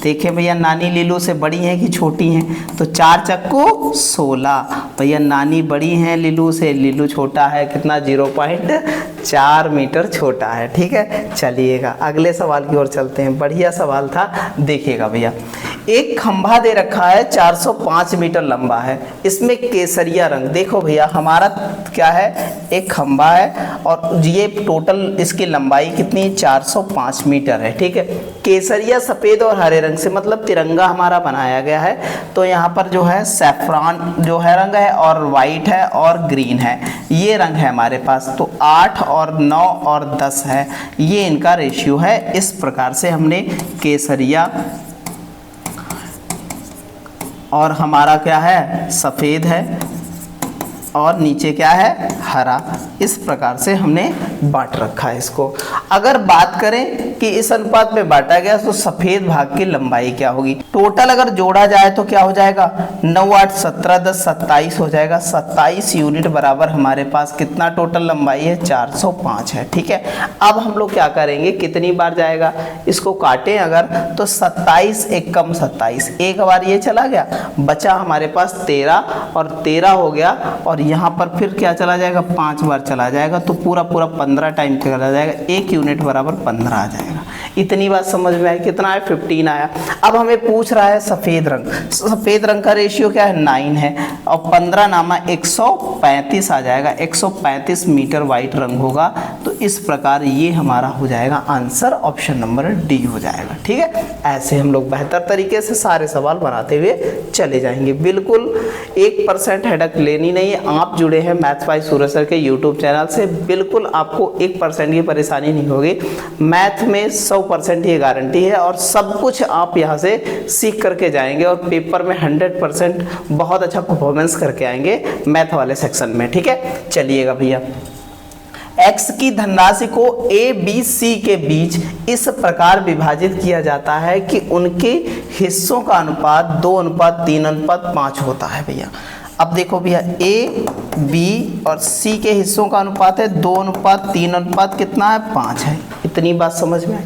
देखें भैया, नानी लीलू से बड़ी है कि छोटी है? तो 4 चक्कू 16, भैया नानी बड़ी है लीलू से, लीलू छोटा है, कितना? 0.4 मीटर छोटा है। ठीक है, चलिएगा अगले सवाल की ओर चलते हैं। बढ़िया सवाल था, देखिएगा भैया। एक खंभा दे रखा है 405 मीटर लंबा है, इसमें केसरिया रंग, देखो भैया हमारा क्या है? एक खंभा है और ये टोटल इसकी लंबाई कितनी? 405 मीटर है। ठीक है, केसरिया सफ़ेद और हरे रंग से, मतलब तिरंगा हमारा बनाया गया है। तो यहाँ पर जो है सैफरान जो है रंग है, और वाइट है और ग्रीन है, ये रंग है हमारे पास। तो 8 और 9 और 10 है, ये इनका रेशियो है। इस प्रकार से हमने केसरिया और हमारा क्या है? सफ़ेद है और नीचे क्या है, हरा। इस प्रकार से हमने बांट रखा है इसको। अगर बात करें कि इस अनुपात में बांटा गया तो सफेद भाग की लंबाई क्या होगी, टोटल अगर जोड़ा जाए तो क्या हो जाएगा, 9 8 17 10 27 हो जाएगा। 27 यूनिट बराबर हमारे पास कितना टोटल लंबाई है, 405 है। ठीक है, अब हम लोग क्या करेंगे, कितनी बार जाएगा, इसको काटें अगर तो 27 एक कम 27, एक बार ये चला गया, बचा हमारे पास 13 और 13 हो गया, और यहाँ पर फिर क्या चला जाएगा, 5 बार चला जाएगा, तो पूरा 15 टाइम चला जाएगा। 1 यूनिट बराबर 15 आ जाएगा। इतनी बात समझ में आई, कितना है, 15 आया। अब हमें पूछ रहा है सफेद रंग, सफेद रंग का रेशियो क्या है, 9 है, और 15 नामा 135 आ जाएगा। 135 मीटर वाइट रंग होगा। तो इस प्रकार ये हमारा हो जाएगा आंसर, ऑप्शन नंबर डी हो जाएगा। ठीक है, ऐसे हम लोग बेहतर तरीके से सारे सवाल बनाते हुए चले जाएंगे। बिल्कुल 1% हेडक लेनी नहीं है। आप जुड़े हैं मैथ्स बाय सूरज सर के यूट्यूब चैनल से, बिल्कुल आपको 1% की परेशानी नहीं होगी। मैथ में 100% ये गारंटी है, और सब कुछ आप यहाँ से सीख करके जाएंगे, और पेपर में 100% बहुत अच्छा परफॉर्मेंस करके आएंगे मैथ वाले सेक्शन में। ठीक है, चलिएगा भैया। x की धनराशि को a b c के बीच इस प्रकार विभाजित किया जाता है कि उनके हिस्सों का अनुपात 2:3:5 होता है भैया। अब देखो भैया, a b और c के हिस्सों का अनुपात है 2:3 कितना है, 5 है। इतनी बात समझ में आई।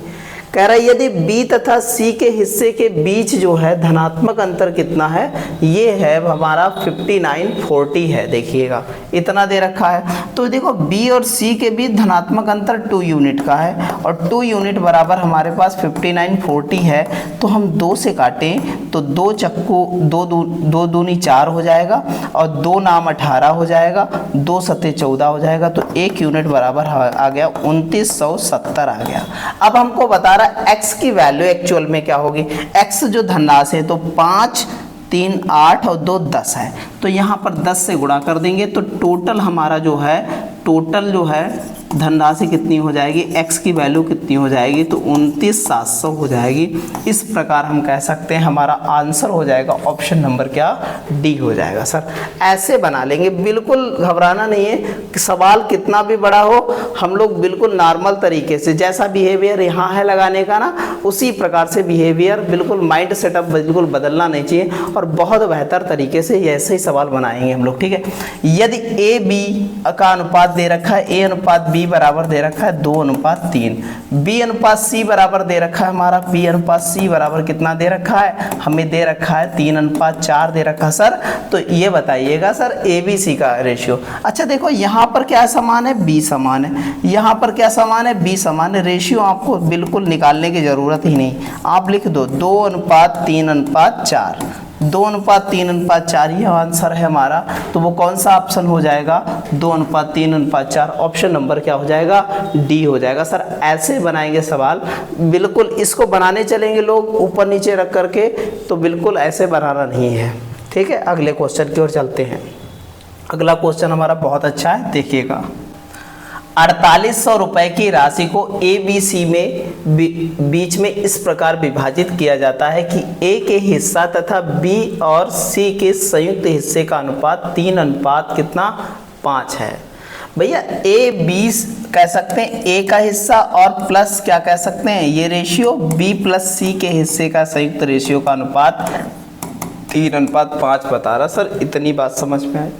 कह रहा है यदि b तथा c के हिस्से के बीच जो है धनात्मक अंतर कितना है, ये है हमारा 59:40 है। देखिएगा इतना दे रखा है। तो देखो b और c के बीच धनात्मक अंतर 2 यूनिट का है, और 2 यूनिट बराबर हमारे पास 59:40 है। तो हम 2 से काटें तो 2 चक्कू 2 दूनी 4 हो जाएगा, और 2 नाम 18 हो जाएगा, 2 सत्ते 14 हो जाएगा। तो 1 यूनिट बराबर आ गया 2970 आ गया। अब हमको बता x की वैल्यू एक्चुअल में क्या होगी, x जो धनराशि है तो 5 3 8 और 2 10 है। तो यहाँ पर 10 से गुणा कर देंगे तो टोटल हमारा जो है, टोटल जो है धनराशि कितनी हो जाएगी, x की वैल्यू कितनी हो जाएगी, तो 29,700 हो जाएगी। इस प्रकार हम कह सकते हैं हमारा आंसर हो जाएगा ऑप्शन नंबर क्या, डी हो जाएगा। सर ऐसे बना लेंगे, बिल्कुल घबराना नहीं है कि सवाल कितना भी बड़ा हो, हम लोग बिल्कुल नॉर्मल तरीके से, जैसा बिहेवियर यहाँ है लगाने का ना, उसी प्रकार से बिहेवियर, बिल्कुल माइंड सेटअप बिल्कुल बदलना नहीं चाहिए, और बहुत बेहतर तरीके से ऐसे ही सवाल बनाएंगे हम लोग। ठीक है, यदि ए बी का अनुपात दे रखा है, ए अनुपात बी बराबर दे रखा है 2:3, बी अनुपात सी बराबर दे रखा है हमारा, बी अनुपात सी बराबर कितना दे रखा है, हमें दे रखा है 3:4 दे रखा। सर तो ये बताइएगा सर ए बी सी का रेशियो। अच्छा देखो यहाँ पर क्या समान है, बी समान है, यहाँ पर क्या समान है, बी समान है। रेशियो आपको बिल्कुल निकालने की जरूरत ही नहीं, आप लिख दो 2:3:4, 2:3:4 ये आंसर है हमारा। तो वो कौन सा ऑप्शन हो जाएगा, 2:3:4, ऑप्शन नंबर क्या हो जाएगा, डी हो जाएगा। सर ऐसे बनाएंगे सवाल, बिल्कुल इसको बनाने चलेंगे लोग ऊपर नीचे रख करके, तो बिल्कुल ऐसे बनाना नहीं है। ठीक है, अगले क्वेश्चन की ओर चलते हैं। अगला क्वेश्चन हमारा बहुत अच्छा है, देखिएगा। 4800 रुपए की राशि को ए बी सी में बीच में इस प्रकार विभाजित किया जाता है कि ए के हिस्सा तथा बी और सी के संयुक्त हिस्से का अनुपात 3:5 है। भैया ए बी कह सकते हैं ए का हिस्सा, और प्लस क्या कह सकते हैं, ये रेशियो बी प्लस सी के हिस्से का संयुक्त रेशियो का अनुपात 3:5 बता रहा। सर इतनी बात समझ में आई।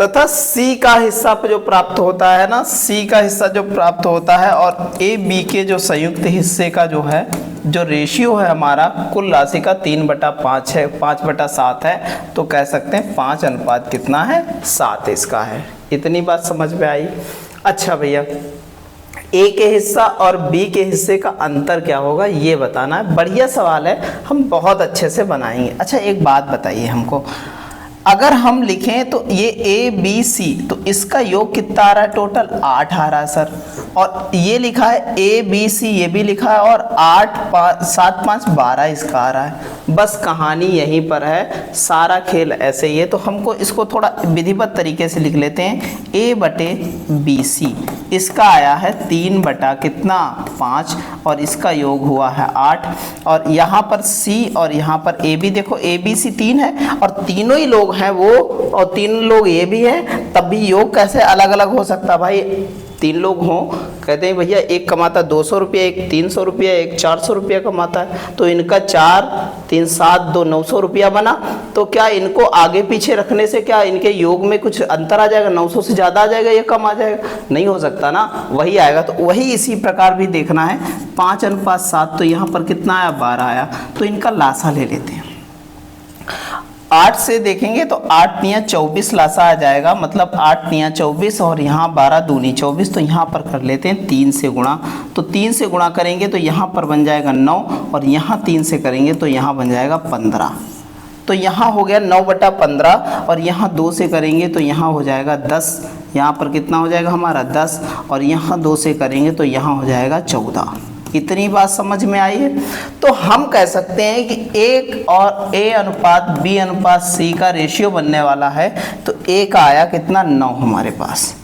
तथा C का हिस्सा जो प्राप्त होता है ना, C का हिस्सा जो प्राप्त होता है, और A B के जो संयुक्त हिस्से का जो है, जो रेशियो है हमारा कुल राशि का 3/5 है, 5/7 है। तो कह सकते हैं 5 कितना है, 7 इसका है। इतनी बात समझ में आई। अच्छा भैया, ए के हिस्सा और बी के हिस्से का अंतर क्या होगा ये बताना है। बढ़िया सवाल है, हम बहुत अच्छे से बनाएंगे। अच्छा एक बात बताइए हमको, अगर हम लिखें तो ये ए बी सी, तो इसका योग कितना आ रहा है, टोटल 8 आ रहा है सर। और ये लिखा है ए बी सी, ये भी लिखा है, और 8 5 7 5 12 इसका आ रहा है। बस कहानी यहीं पर है, सारा खेल ऐसे ही है। तो हमको इसको थोड़ा विधिवत तरीके से लिख लेते हैं, ए बटे बी सी, इसका आया है 3 बटा कितना 5 और इसका योग हुआ है 8। और यहाँ पर C और यहाँ पर AB, देखो ABC 3 है और तीनों ही लोग हैं वो, और तीन लोग ये भी हैं, तब भी योग कैसे अलग अलग हो सकता है भाई। 3 लोग हों, कहते हैं भैया एक कमाता 200 रुपया, एक 300 रुपया, एक 400 रुपया कमाता है, तो इनका 4 3 7 2 900 रुपया बना। तो क्या इनको आगे पीछे रखने से क्या इनके योग में कुछ अंतर आ जाएगा, 900 से ज़्यादा आ जाएगा या कम आ जाएगा? नहीं हो सकता ना, वही आएगा। तो वही इसी प्रकार भी देखना है। 5:7, तो यहाँ पर कितना आया 12 आया, तो इनका लासा ले लेते हैं। 8 से देखेंगे तो 8 तियां 24 लासा आ जाएगा, मतलब 8 तियां 24 और यहाँ 12 दूनी 24, तो यहाँ पर कर लेते हैं 3 से गुणा। तो 3 से गुणा करेंगे तो यहाँ पर बन जाएगा 9 और यहाँ 3 से करेंगे तो यहाँ बन जाएगा 15। तो यहाँ हो गया 9/15 और यहाँ 2 से करेंगे तो यहाँ हो जाएगा 10। यहाँ पर कितना हो जाएगा हमारा 10 और यहाँ 2 से करेंगे तो यहाँ हो जाएगा 14। इतनी बात समझ में आई है। तो हम कह सकते हैं कि एक और A/B/C का रेशियो बनने वाला है। तो A का आया कितना 9 हमारे पास।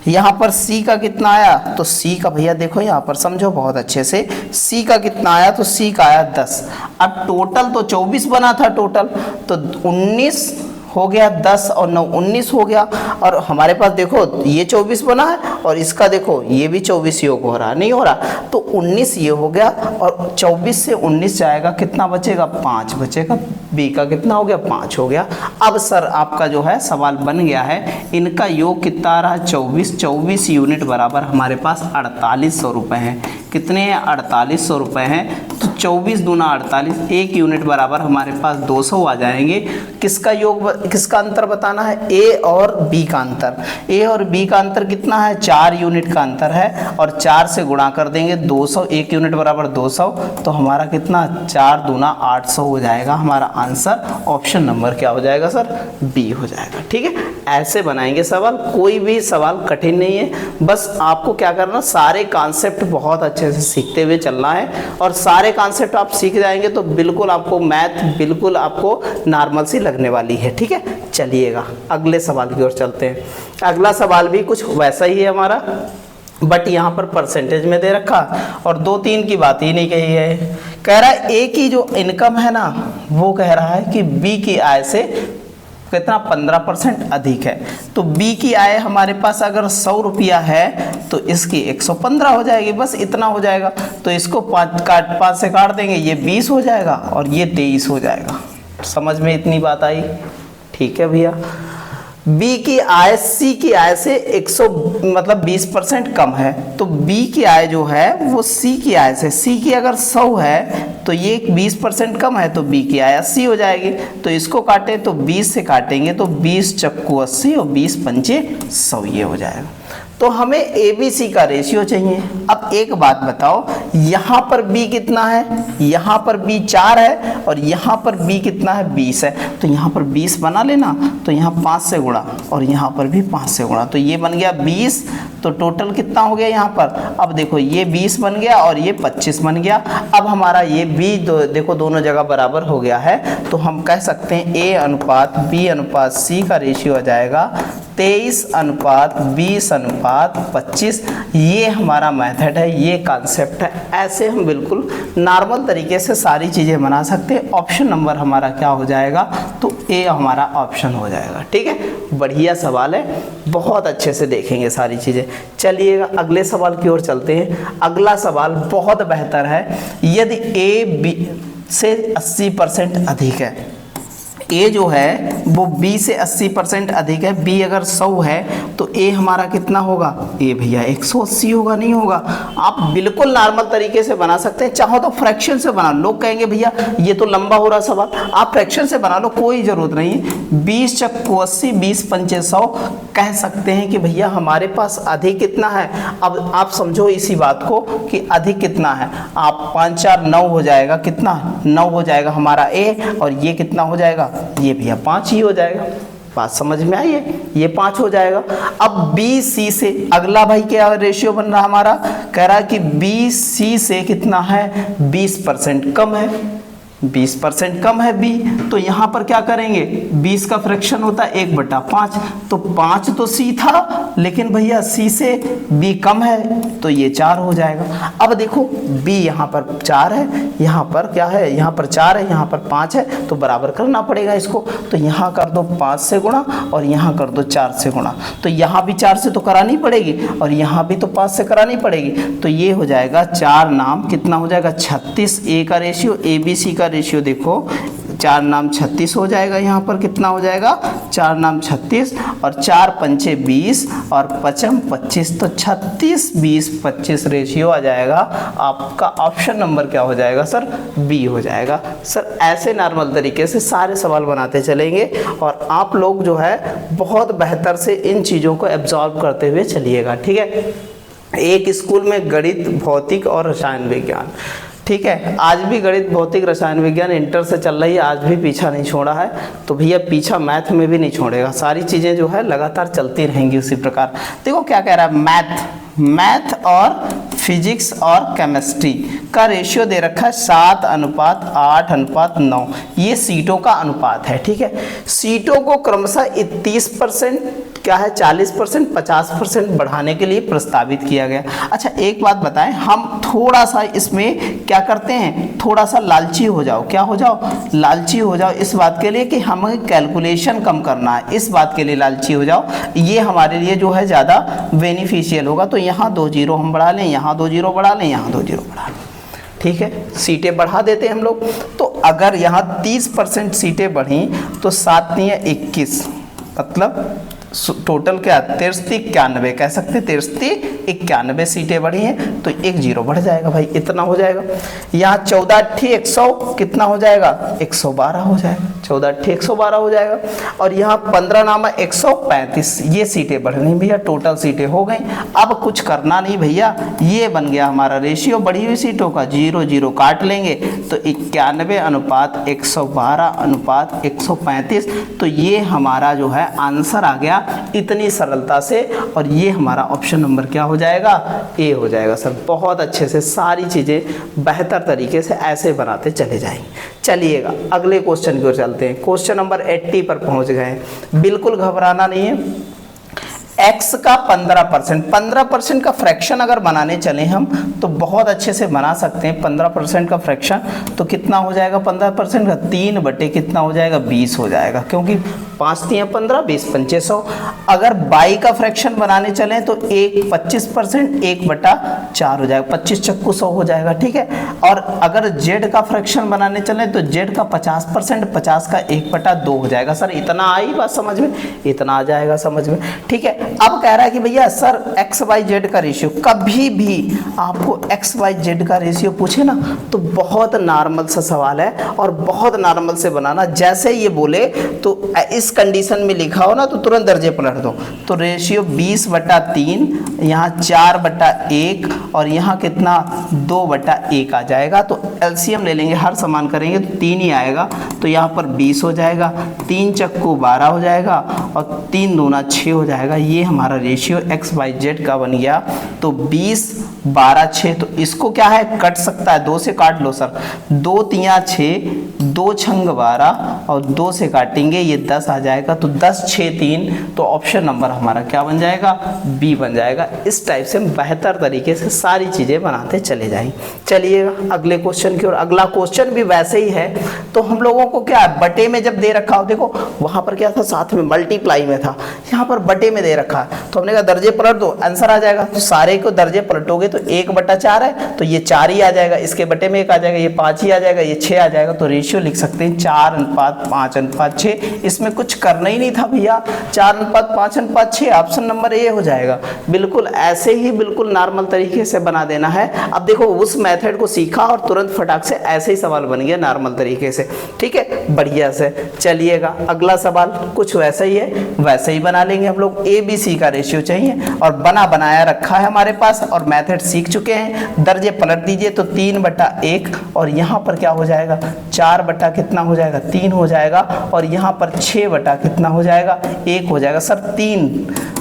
यहाँ पर C का कितना आया, तो C का भैया देखो यहाँ पर समझो बहुत अच्छे से, C का कितना आया, तो C का आया 10। अब टोटल तो 24 बना था टोटल, तो 19 हो गया, 10 और 9 19 हो गया। और हमारे पास देखो ये 24 बना है और इसका देखो ये भी 24 योग हो रहा, नहीं हो रहा, तो 19 ये हो गया और 24 से 19 जाएगा, कितना बचेगा 5 बचेगा। B का कितना हो गया 5 हो गया। अब सर आपका जो है सवाल बन गया है, इनका योग कितना आ रहा है 24 यूनिट बराबर हमारे पास 4800 रुपये हैं। कितने हैं 4800 रुपये हैं। तो 24 दूना 48, 1 यूनिट बराबर हमारे पास 200 आ जाएंगे। किसका योग, किसका अंतर बताना है, A और B का अंतर। A और B का अंतर कितना है 4 यूनिट का अंतर है और 4 से गुणा कर देंगे 200, 1 यूनिट बराबर 200, तो हमारा कितना 4 दूना 800 हो जाएगा। हमारा आंसर ऑप्शन नंबर क्या हो जाएगा सर, B हो जाएगा। ठीक है, ऐसे बनाएंगे सवाल, कोई भी सवाल कठिन नहीं है। बस आपको क्या करना, सारे कॉन्सेप्ट बहुत अच्छे से सीखते हुए चलना है और सारे कॉन्सेप्ट आप सीख जाएंगे तो बिल्कुल आपको मैथ बिल्कुल आपको नॉर्मल सी लगने वाली है। ठीक है, चलिएगा अगले सवाल की ओर चलते हैं। अगला सवाल भी कुछ वैसा ही है हमारा, बट यहाँ पर परसेंटेज में दे रखा और 2-3 की बात ही नहीं कही है। कह रहा है A की जो इनकम है ना, वो कह रहा है कि B की आय से कितना 15% अधिक है। तो B की आय हमारे पास अगर 100 रुपया है तो इसकी 115 हो जाएगी, बस इतना हो जाएगा। तो इसको 5 से काट देंगे, ये 20 हो जाएगा और ये 23 हो जाएगा। समझ में इतनी बात आई? ठीक है भैया। B की आय C की आय से 20% कम है, तो B की आय जो है वो C की आय से, C की अगर 100 है तो ये 20% कम है, तो B की आय 80 हो जाएगी। तो इसको काटे तो 20 से काटेंगे तो 20 चक्कू 80 और 20 पंचे 100 ये हो जाएगा। तो हमें ABC का रेशियो चाहिए। अब एक बात बताओ, यहाँ पर B कितना है, यहाँ पर B 4 है और यहाँ पर B कितना है 20 है, तो यहाँ पर 20 बना लेना, तो यहाँ 5 से गुणा और यहाँ पर भी 5 से गुणा, तो ये बन गया 20। तो टोटल कितना हो गया यहाँ पर, अब देखो ये 20 बन गया और ये 25 बन गया। अब हमारा ये B देखो दोनों जगह बराबर हो गया है, तो हम कह सकते हैं A/B/C का रेशियो आ जाएगा 23:20:25। ये हमारा मेथड है, ये कॉन्सेप्ट है। ऐसे हम बिल्कुल नॉर्मल तरीके से सारी चीज़ें बना सकते हैं। ऑप्शन नंबर हमारा क्या हो जाएगा, तो A हमारा ऑप्शन हो जाएगा। ठीक है, बढ़िया सवाल है, बहुत अच्छे से देखेंगे सारी चीज़ें। चलिएगा अगले सवाल की ओर चलते हैं। अगला सवाल बहुत बेहतर है। यदि A B से 80% अधिक है, A जो है वो B से 80% अधिक है, B अगर 100 है तो A हमारा कितना होगा, A भैया 180 होगा, नहीं होगा। आप बिल्कुल नॉर्मल तरीके से बना सकते हैं, चाहो तो फ्रैक्शन से बना। लोग कहेंगे भैया ये तो लंबा हो रहा सवाल, आप फ्रैक्शन से बना लो, कोई ज़रूरत नहीं है। 20 चक्कू 80, 20 पंचे 100, कह सकते हैं कि भैया हमारे पास अधिक कितना है। अब आप समझो इसी बात को कि अधिक कितना है, आप 5 4 9 हो जाएगा, कितना 9 हो जाएगा हमारा A, और ये कितना हो जाएगा, ये भैया 5 ही हो जाएगा। बात समझ में आई है, ये 5 हो जाएगा। अब BC से अगला भाई क्या रेशियो बन रहा हमारा, कह रहा है कि BC से कितना है 20% कम है। 20% कम है b, तो यहाँ पर क्या करेंगे, 20 का फ्रैक्शन होता है 1/5, तो 5 तो c था, लेकिन भैया c से b कम है तो ये 4 हो जाएगा। अब देखो b यहाँ पर 4 है, यहाँ पर क्या है, यहाँ पर 4 है, यहाँ पर 5 है, तो बराबर करना पड़ेगा इसको। तो यहाँ कर दो 5 से गुणा और यहाँ कर दो 4 से गुणा, तो यहाँ भी 4 से तो करानी पड़ेगी और यहाँ भी तो 5 से करानी पड़ेगी। तो ये हो जाएगा 4 नाम कितना हो जाएगा 36, a का रेशियो, ABC का रेशियो देखो 4 नाम 36 हो जाएगा, यहाँ पर कितना हो जाएगा 4 नाम 36 और 4 पंचे 20 और 5 25, तो 36 20 25 रेशियो आ जाएगा। आपका ऑप्शन नंबर क्या हो जाएगा सर, बी हो जाएगा। सर ऐसे नॉर्मल तरीके से सारे सवाल बनाते चलेंगे और आप लोग जो है बहुत बेहतर से इन चीज़ों को एब्जॉर्ब करते हुए चलिएगा, ठीक है। एक स्कूल में गणित, भौतिक और रसायन विज्ञान, ठीक है, आज भी गणित, भौतिक, रसायन विज्ञान इंटर से चल रही है, आज भी पीछा नहीं छोड़ा है, तो भैया पीछा मैथ में भी नहीं छोड़ेगा, सारी चीज़ें जो है लगातार चलती रहेंगी उसी प्रकार। देखो क्या कह रहा है, मैथ और फिजिक्स और केमिस्ट्री का रेशियो दे रखा है 7:8:9, ये सीटों का अनुपात है, ठीक है। सीटों को क्रमशः 30% क्या है 40% 50% बढ़ाने के लिए प्रस्तावित किया गया। अच्छा एक बात बताएं, हम थोड़ा सा इसमें क्या करते हैं, थोड़ा सा लालची हो जाओ, क्या हो जाओ, लालची हो जाओ इस बात के लिए कि हमें कैलकुलेशन कम करना है, इस बात के लिए लालची हो जाओ, ये हमारे लिए जो है ज़्यादा बेनिफिशियल होगा। तो यहाँ 2 जीरो हम बढ़ा लें, यहाँ 2 जीरो बढ़ा लें, यहाँ 2 जीरो बढ़ा लें, ठीक है, सीटें बढ़ा देते हैं हम लोग। तो अगर यहाँ 30% सीटें बढ़ी तो 7 नहीं है 21, मतलब टोटल क्या 93-91 कह सकते, 93-91 सीटें बढ़ी हैं, तो 1 जीरो बढ़ जाएगा भाई, इतना हो जाएगा। यहाँ 14-100 कितना हो जाएगा 112 हो जाएगा, 14-112 हो जाएगा। और यहाँ 15-135 ये सीटें बढ़ गई भैया, टोटल सीटें हो गई। अब कुछ करना नहीं भैया, ये बन गया हमारा रेशियो बढ़ी हुई सीटों का, 0 0 काट लेंगे तो 91:112:135, तो ये हमारा जो है आंसर आ गया इतनी सरलता से, और ये हमारा ऑप्शन नंबर क्या हो जाएगा, ए हो जाएगा। सर बहुत अच्छे से सारी चीज़ें बेहतर तरीके से ऐसे बनाते चले जाएंगे। चलिएगा अगले क्वेश्चन की ओर चलते हैं। क्वेश्चन नंबर 80 पर पहुंच गए, बिल्कुल घबराना नहीं है। x का 15% का फ्रैक्शन अगर बनाने चले हम तो बहुत अच्छे से बना सकते हैं। 15% का फ्रैक्शन तो कितना हो जाएगा, 15% का 3 बटे कितना हो जाएगा 20 हो जाएगा, क्योंकि 5 3 15 20 5 100। अगर y का फ्रैक्शन बनाने चले तो 25% 1/4 हो जाएगा, 25 चक्कू 100 हो जाएगा, ठीक है। और अगर z का फ्रैक्शन बनाने चले तो z का 50% 50 का 1/2 हो जाएगा। सर इतना आई बात समझ में, इतना आ जाएगा समझ में, ठीक है। अब कह रहा है कि भैया सर एक्स वाई जेड का रेशियो, कभी भी आपको एक्स वाई जेड का रेशियो पूछे ना तो बहुत नॉर्मल सा सवाल है और बहुत नॉर्मल से बनाना। जैसे ये बोले तो इस कंडीशन में लिखा हो ना तो तुरंत दर्जे पलट दो। तो रेशियो 20/3, यहाँ 4/1 और यहाँ कितना 2/1 आ जाएगा। तो एलसीएम ले लेंगे, हर समान करेंगे तो 3 ही आएगा, तो यहाँ पर 20 हो जाएगा, 3 चक्कू 12 हो जाएगा और 3 दूना 6 हो जाएगा। ये हमारा रेशियो एक्स वाई जेड का बन गया। तो 20 12 6, तो इसको क्या है कट सकता है, 2 से काट लो सर, 2 3 6, 2 छंग 12 और 2 से काटेंगे ये 10 आ जाएगा। तो 10 6 3, तो ऑप्शन नंबर हमारा क्या बन जाएगा, बी बन जाएगा। इस टाइप से बेहतर तरीके से सारी चीज़ें बनाते चले जाएंगे। चलिएगा अगले क्वेश्चन की ओर। अगला क्वेश्चन भी वैसे ही है, तो हम लोगों को क्या है बटे में जब दे रखा हो, देखो वहाँ पर क्या था साथ में मल्टीप्लाई में था, यहाँ पर बटे में दे रखा है, तो हमने कहा दर्जे पलट दो आंसर आ जाएगा। तो सारे को दर्जे पलटोगे तो 1/4 है तो ये 4 ही आ जाएगा, इसके बटे में 1 आ जाएगा, ये 5 ही आ जाएगा, ये 6 आ जाएगा। तो रेशियो लिख सकते हैं 4:5:6। इसमें कुछ करना ही नहीं था भैया, 4:5:6 ऑप्शन नंबर ए हो जाएगा। बिल्कुल ऐसे ही बिल्कुल नॉर्मल तरीके से बना देना है। अब देखो उस मेथड को सीखा और तुरंत फटाक से ऐसे ही सवाल बन गया नॉर्मल तरीके से, ठीक है, बढ़िया से। चलिएगा अगला सवाल कुछ वैसा ही है, वैसे ही बना लेंगे हम लोग। ABC का रेशियो चाहिए और बनाया रखा है हमारे पास और मेथड सीख चुके हैं। दर्जे पलट दीजिए तो 3/1 और यहाँ पर क्या हो जाएगा 4 कितना हो जाएगा 3 हो जाएगा और यहाँ पर 6 कितना हो जाएगा 1 हो जाएगा। सर 3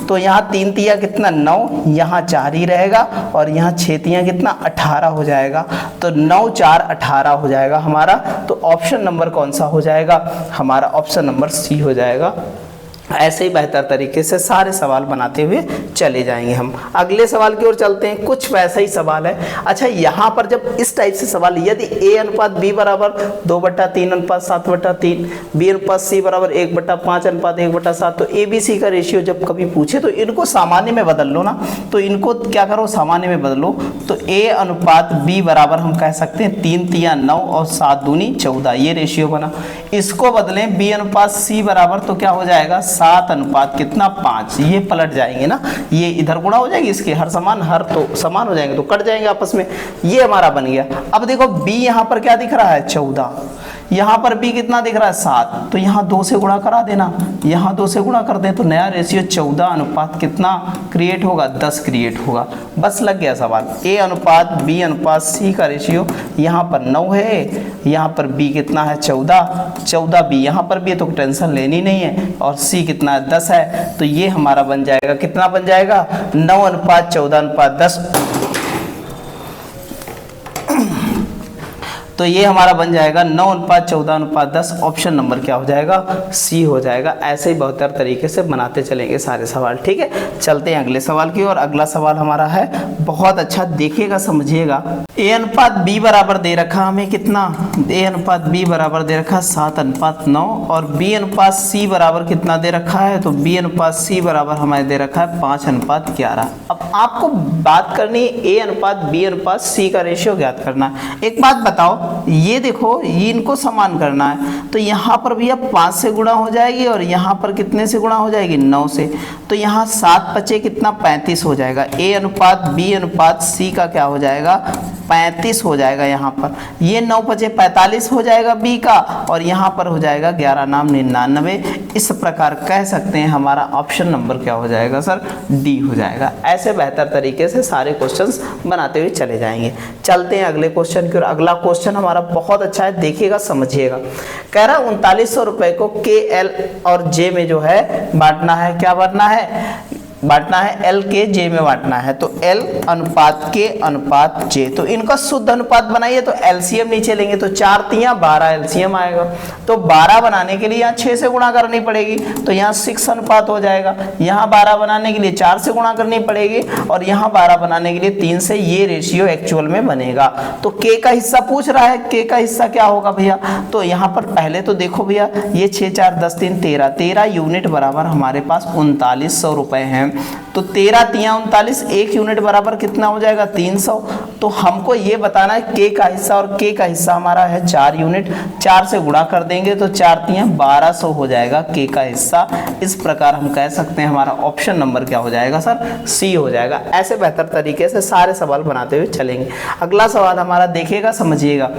तो यहाँ 3 तिया कितना 9, यहाँ 4 ही रहेगा और यहाँ 6 तिया कितना 18 हो जाएगा। तो 9 4 18 हो जाएगा हमारा। तो ऑप्शन नंबर कौन सा हो जाएगा हमारा? ऑप्शन नंबर सी हो जाएगा। ऐसे ही बेहतर तरीके से सारे सवाल बनाते हुए चले जाएंगे हम। अगले सवाल की ओर चलते हैं, कुछ वैसा ही सवाल है। अच्छा, यहाँ पर जब इस टाइप से सवाल, यदि a अनुपात b बराबर 2/3 अनुपात 7/3, b अनुपात c बराबर 1/5 अनुपात 1/7, तो a b c का रेशियो जब कभी पूछे तो इनको सामान्य में बदल लो ना। तो इनको क्या करो, सामान्य में बदलो। तो a अनुपात b बराबर हम कह सकते हैं 3 तिया 9 और 7 दूनी 14, ये रेशियो बना। इसको बदलें b अनुपात c बराबर, तो क्या हो जाएगा 7 अनुपात कितना 5, ये पलट जाएंगे ना, ये इधर गुणा हो जाएगी, इसके हर तो समान हो जाएंगे तो कट जाएंगे आपस में, ये हमारा बन गया। अब देखो b यहाँ पर क्या दिख रहा है 14, यहाँ पर b कितना दिख रहा है 7, तो यहाँ 2 से गुणा करा देना, यहाँ 2 से गुणा कर दें तो नया रेशियो 14 अनुपात कितना क्रिएट होगा 10 क्रिएट होगा। बस लग गया सवाल। a अनुपात b अनुपात c का रेशियो यहाँ पर 9 है, यहाँ पर b कितना है 14 b यहाँ पर भी है तो टेंशन लेनी नहीं है, और c कितना है 10 है। तो ये हमारा बन जाएगा, कितना बन जाएगा 9 अनुपात 14 अनुपात 10। तो ये हमारा बन जाएगा 9 अनुपात 14 अनुपात 10। ऑप्शन नंबर क्या हो जाएगा? सी हो जाएगा। ऐसे ही बेहतर तरीके से बनाते चलेंगे सारे सवाल। ठीक है, चलते हैं अगले सवाल की ओर। अगला सवाल हमारा है बहुत अच्छा, देखिएगा समझिएगा। a अनुपात b बराबर दे रखा हमें कितना, a अनुपात b बराबर दे रखा 7 अनुपात 9, और b अनुपात c बराबर कितना दे रखा है, तो b अनुपात c बराबर हमें दे रखा है 5 अनुपात 11। अब आपको बात करनी है a अनुपात b अनुपात c का रेशियो ज्ञात करना है। एक बात बताओ, ये देखो ये इनको समान करना है, तो यहाँ पर भी अब 5 से गुणा हो जाएगी और यहाँ पर कितने से गुणा हो जाएगी 9 से, तो यहाँ 7 बचे कितना 35 हो जाएगा। a अनुपात b अनुपात c का क्या हो जाएगा 35 हो जाएगा। यहाँ पर ये 9 बचे 45 हो जाएगा b का, और यहाँ पर हो जाएगा 11 नाम 99। इस प्रकार कह सकते हैं हमारा ऑप्शन नंबर क्या हो जाएगा सर? डी हो जाएगा। ऐसे बेहतर तरीके से सारे क्वेश्चंस बनाते हुए चले जाएंगे। चलते हैं अगले क्वेश्चन की ओर। अगला क्वेश्चन हमारा बहुत अच्छा है, देखिएगा समझिएगा। कह रहा है 3900 रुपए को के, एल और जे में जो है बांटना है। क्या बांटना है? बांटना है एल के जे में बांटना है। तो एल अनुपात के अनुपात जे, तो इनका शुद्ध अनुपात बनाइए तो एलसीएम नीचे लेंगे, तो 4 तिया 12 एलसीएम आएगा। तो 12 बनाने के लिए यहाँ 6 से गुणा करनी पड़ेगी, तो यहाँ 6 अनुपात हो जाएगा। यहाँ 12 बनाने के लिए 4 से गुणा करनी पड़ेगी, और यहाँ 12 बनाने के लिए 3 से। ये रेशियो एक्चुअल में बनेगा। तो के का हिस्सा पूछ रहा है, के का हिस्सा क्या होगा भैया? तो यहाँ पर पहले तो देखो भैया, ये 6 4 10 3 13 यूनिट बराबर हमारे पास 3900 रुपए हैं। तो 13 तिया 39, 1 यूनिट बराबर कितना हो जाएगा 300। तो हमको ये बताना है के का हिस्सा, और के का हिस्सा हमारा है 4 यूनिट। 4 से गुणा कर देंगे तो 4 तिया 1200 हो जाएगा के का हिस्सा। इस प्रकार हम कह सकते हैं हमारा ऑप्शन नंबर क्या हो जाएगा सर? सी हो जाएगा। ऐसे बेहतर तरीके से सारे सवाल बनाते हुए चलेंगे। अगला सवाल हमारा देखिएगा समझिएगा।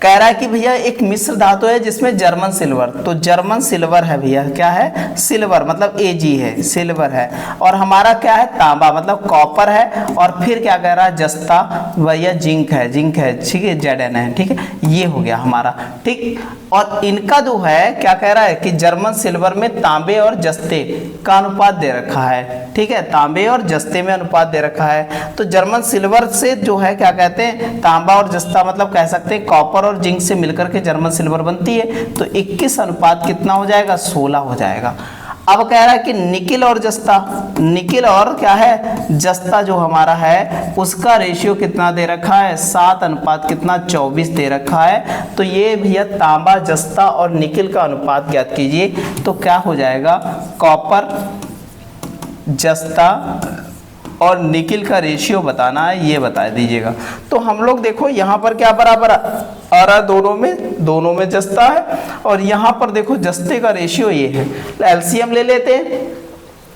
कह रहा है कि भैया एक मिश्र धातु है जिसमें जर्मन सिल्वर, तो जर्मन सिल्वर है भैया, क्या है? सिल्वर मतलब Ag है, सिल्वर है। और हमारा क्या है? तांबा मतलब कॉपर है। और फिर क्या कह रहा है? जस्ता भैया जिंक है, ठीक है, Zn है, ठीक है, ये हो गया हमारा। ठीक, और इनका जो है क्या कह रहा है कि जर्मन सिल्वर में तांबे और जस्ते का अनुपात दे रखा है। ठीक है, तांबे और जस्ते में अनुपात दे रखा है। तो जर्मन सिल्वर से जो है क्या कहते हैं? तांबा और जस्ता मतलब कह सकते हैं कॉपर और जिंक से मिलकर के जर्मन सिल्वर बनती है। तो 21 अनुपात कितना हो जाएगा? 16 हो जाएगा। अब कह रहा है कि निकिल और जस्ता, निकिल और क्या है? जस्ता जो हमारा है उसका रेशियो कितना दे रखा है? 7 अनुपात कितना 24 दे रखा है। तो ये भैया तांबा, जस्ता और निकिल का अनुपात ज्ञात कीजिए। तो क्या हो जाएगा? कॉपर, जस्ता और निकिल का रेशियो बताना है, ये बता दीजिएगा। तो हम लोग देखो यहाँ पर क्या बराबर आ रहा है, दोनों में जस्ता है, और यहाँ पर देखो जस्ते का रेशियो ये है। एलसीएम ले लेते हैं,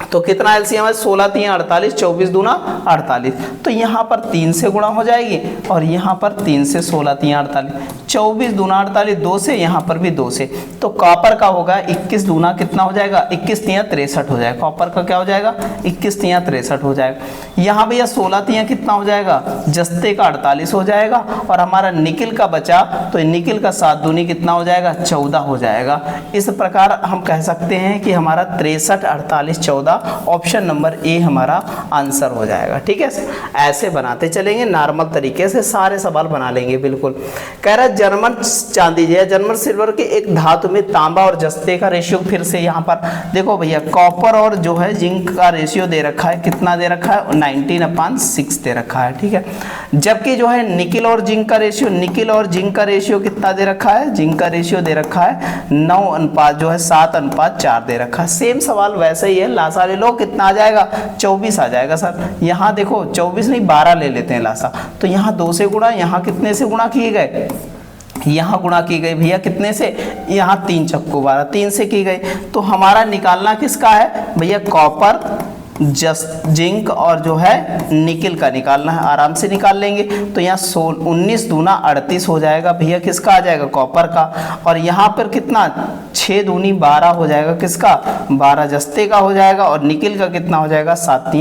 तो कितना एलसीएम है? 16 तिया 48, 24 दूना 48। तो यहाँ पर 3 से गुणा हो जाएगी, और यहाँ पर 3 से 16 तिया 48, 24 दूना 48, 2 से, यहाँ पर भी 2 से। तो कॉपर का होगा 21 दूना कितना हो जाएगा? 21 तिया 63 हो जाएगा। कॉपर का क्या हो जाएगा? 21 तिया 63 हो जाएगा। यहाँ भैया 16 तिया कितना हो जाएगा? जस्ते का 48 हो जाएगा। और हमारा निकिल का बचा, तो निकिल का 7 दूनी कितना हो जाएगा? 14 हो जाएगा। इस प्रकार हम कह सकते हैं कि हमारा 63 48 14 14 ऑप्शन नंबर ए हमारा आंसर हो जाएगा। ठीक है, ऐसे बनाते चलेंगे नॉर्मल तरीके से सारे सवाल बना लेंगे। बिल्कुल कह रहा है जर्मन चांदी या जर्मन सिल्वर के एक धातु में तांबा और जस्ते का रेशियो, फिर से यहाँ पर देखो भैया कॉपर और जो है जिंक का रेशियो दे रखा है, कितना दे रखा है 19/6 दे रखा है। ठीक है, जबकि जो है निकिल और जिंक का रेशियो, निकिल और जिंक का रेशियो कितना दे रखा है, जिंक का रेशियो दे रखा है 7:4 दे रखा है। सेम सवाल वैसे ही है, लासा ले लो, कितना आ जाएगा 24 आ जाएगा सर। यहाँ देखो 24 नहीं 12 ले लेते हैं लासा, तो यहाँ 2 से गुणा, यहाँ कितने से गुणा किए गए, यहाँ गुणा की गई भैया कितने से, यहाँ 3 चक्को 12, 3 से की गई। तो हमारा निकालना किसका है भैया, कॉपर जिंक और जो है निकिल का निकालना है, आराम से निकाल लेंगे। तो यहाँ 19 दूना 38 हो जाएगा भैया, किसका आ जाएगा कॉपर का, और यहाँ पर कितना 6 दूनी 12 हो जाएगा, किसका 12 जस्ते का हो जाएगा, और निकिल का कितना हो जाएगा 7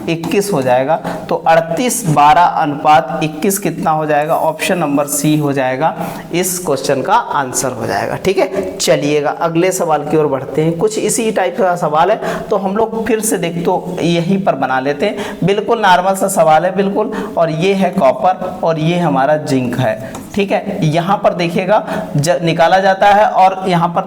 21 हो जाएगा। तो 38:12:21 कितना हो जाएगा, ऑप्शन नंबर सी हो जाएगा, इस क्वेश्चन का आंसर हो जाएगा। ठीक है, चलिएगा अगले सवाल की ओर बढ़ते हैं। कुछ इसी टाइप का सवाल है, तो हम लोग फिर से देख तो यहीं पर बना लेते हैं। बिल्कुल नॉर्मल सा सवाल है बिल्कुल, और ये है कॉपर और ये हमारा जिंक है। ठीक है, यहाँ पर देखिएगा निकाला जाता है, और यहाँ पर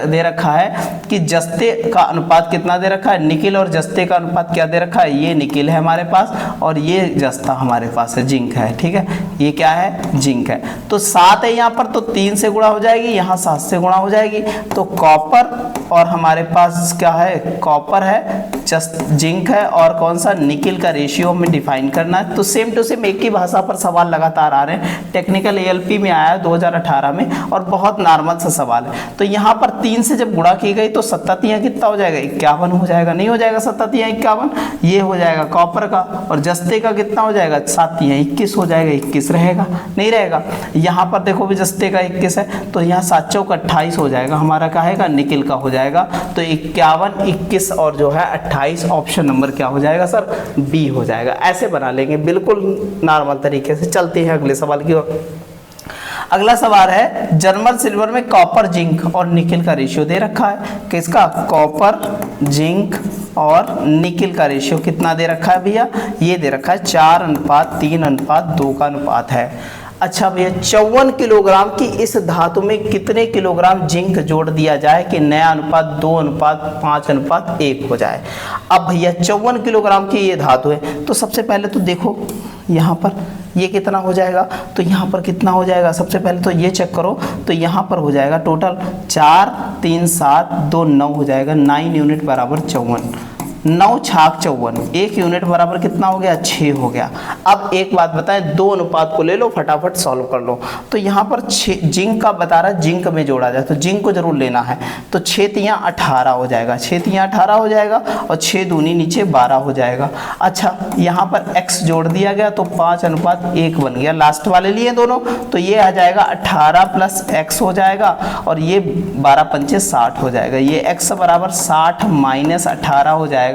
दे रखा है कि जस्ते का अनुपात कितना दे रखा है, निकिल और जस्ते का अनुपात क्या दे रखा है, ये निकिल है हमारे पास और ये जस्ता हमारे पास है, जिंक है। ठीक है, ये क्या है, जिंक है। तो 7 है यहाँ पर, तो 3 से गुणा हो जाएगी, यहाँ 7 से गुणा हो जाएगी। तो कॉपर और हमारे पास क्या है, कॉपर है, जिंक है, और कौन सा निकिल का रेशियो हमें डिफाइन करना है। तो सेम टू सेम एक ही भाषा पर सवाल लगातार आ रहे हैं, टेक्निकल एएलपी में आया 2018 में, और बहुत नॉर्मल सा सवाल है। तो यहाँ पर 3 से जब गुणा की गई तो 7 कितना हो जाएगा, 51 हो जाएगा, नहीं हो जाएगा 7 51, ये हो जाएगा कॉपर का, और जस्ते का कितना हो जाएगा 7 21 हो जाएगा, 21 रहेगा, नहीं रहेगा। यहाँ पर देखो भी जस्ते का 21 है, तो यहाँ 7 चौक 28 हो जाएगा, हमारा कहेगा निकिल का हो जाएगा। तो 51 21 और जो है 28, ऑप्शन नंबर क्या हो जाएगा सर, बी हो जाएगा। ऐसे बना लेंगे बिल्कुल नॉर्मल तरीके से। चलते हैं अगले सवाल की ओर। अगला सवाल है जर्मन सिल्वर में कॉपर जिंक और निकिल का रेशियो दे रखा है, किसका, कॉपर जिंक और निकिल का रेशियो कितना दे रखा है भैया, ये दे रखा है 4:3:2 का अनुपात है। अच्छा भैया 54 किलोग्राम की इस धातु में कितने किलोग्राम जिंक जोड़ दिया जाए कि नया अनुपात 2:5:1 हो जाए। अब भैया 54 किलोग्राम की ये धातु है, तो सबसे पहले तो देखो यहाँ पर ये कितना हो जाएगा, तो यहाँ पर कितना हो जाएगा, सबसे पहले तो ये चेक करो, तो यहाँ पर हो जाएगा टोटल 4 3 7 2 9 हो जाएगा, 9 यूनिट बराबर 54, 9 छाक 54, 1 यूनिट बराबर कितना हो गया, 6 हो गया। अब एक बात बताएं, 2 अनुपात को ले लो, फटाफट सॉल्व कर लो। तो यहाँ पर जिंक का बता रहा है, जिंक में जोड़ा जाए तो जिंक को जरूर लेना है। तो 6 तियां 18 हो जाएगा, 6 तियां 18 हो जाएगा, और 6 दूनी नीचे 12 हो जाएगा। अच्छा यहाँ पर x जोड़ दिया गया, तो 5:1 बन गया, लास्ट वाले लिए दोनों, तो ये आ जाएगा 18 + x हो जाएगा, और ये 12 पंचे 60 हो जाएगा, ये x बराबर 60 - 18 हो जाएगा।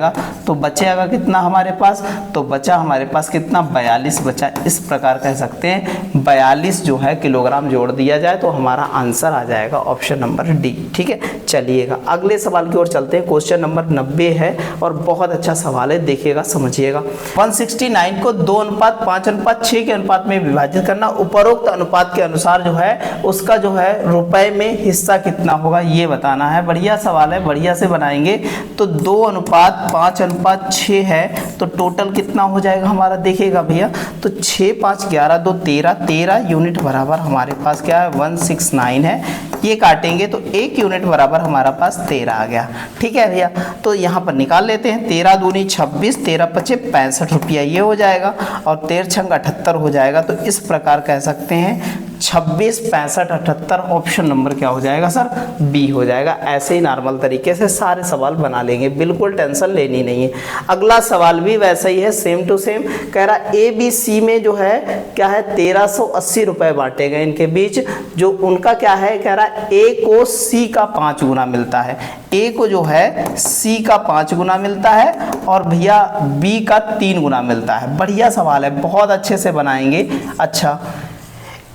तो बचेगा कितना हमारे पास, तो बचा हमारे पास कितना, 42 बचा। इस प्रकार कह सकते हैं 42 जो है किलोग्राम जोड़ दिया जाए तो हमारा आंसर आ जाएगा ऑप्शन नंबर डी। ठीक है, चलिएगा अगले सवाल की ओर चलते हैं। क्वेश्चन नंबर 90 है और बहुत अच्छा सवाल है, देखिएगा समझिएगा। 169 को 2:5:6 के अनुपात में विभाजित करना, उपरोक्त अनुपात के अनुसार जो है उसका जो है रुपए में हिस्सा कितना होगा ये बताना है। बढ़िया सवाल है, बढ़िया से बनाएंगे। तो 2:5:6 है, तो टोटल कितना हो जाएगा हमारा, देखिएगा भैया, तो 6 5 11 2 13 यूनिट बराबर हमारे पास क्या है 169 है। ये काटेंगे तो 1 यूनिट बराबर हमारा पास 13 आ गया। ठीक है भैया, तो यहाँ पर निकाल लेते हैं। 13 दूनी 26, 13 पचे 65 रुपया ये हो जाएगा, और 13 छंग 78 हो जाएगा। तो इस प्रकार कह सकते हैं 26 65 78 ऑप्शन नंबर क्या हो जाएगा सर, बी हो जाएगा। ऐसे ही नॉर्मल तरीके से सारे सवाल बना लेंगे, बिल्कुल टेंशन लेनी नहीं है। अगला सवाल भी वैसा ही है, सेम टू सेम। कह रहा ए बी सी में जो है क्या है 1380 रुपए बांटे गए इनके बीच। जो उनका क्या है, कह रहा है ए को सी का 5 गुना मिलता है, ए को जो है सी का 5 गुना मिलता है, और भैया बी का 3 गुना मिलता है। बढ़िया सवाल है, बहुत अच्छे से बनाएंगे। अच्छा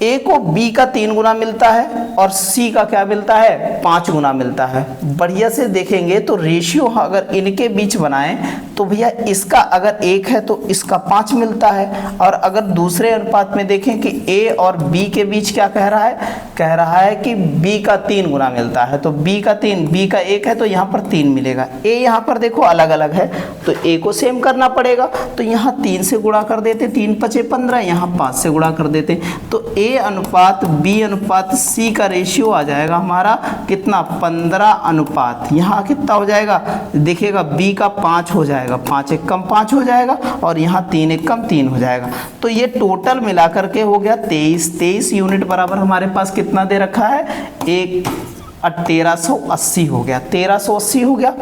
ए को बी का 3 गुना मिलता है और सी का क्या मिलता है, 5 गुना मिलता है। बढ़िया से देखेंगे तो रेशियो अगर इनके बीच बनाएं तो भैया इसका अगर 1 है तो इसका 5 मिलता है, और अगर दूसरे अनुपात में देखें कि ए और बी के बीच क्या कह रहा है, कह रहा है कि बी का 3 गुना मिलता है, तो बी का 3, बी का 1 है तो यहाँ पर 3 मिलेगा। ए यहाँ पर देखो अलग अलग है तो ए को सेम करना पड़ेगा, तो यहाँ 3 से गुणा कर देते, 3 5 15, यहाँ 5 से गुणा कर देते, तो ए अनुपात बी अनुपात सी का रेशियो आ जाएगा हमारा कितना, 15 अनुपात, यहाँ कितना हो जाएगा, देखिएगा बी का 5 हो जाएगा, 5 एक कम 5 हो जाएगा, और यहाँ 3 एक कम 3 हो जाएगा। तो ये टोटल मिलाकर के हो गया 23 यूनिट बराबर हमारे पास कितना दे रखा है, 1380 हो गया, 1380 हो गया।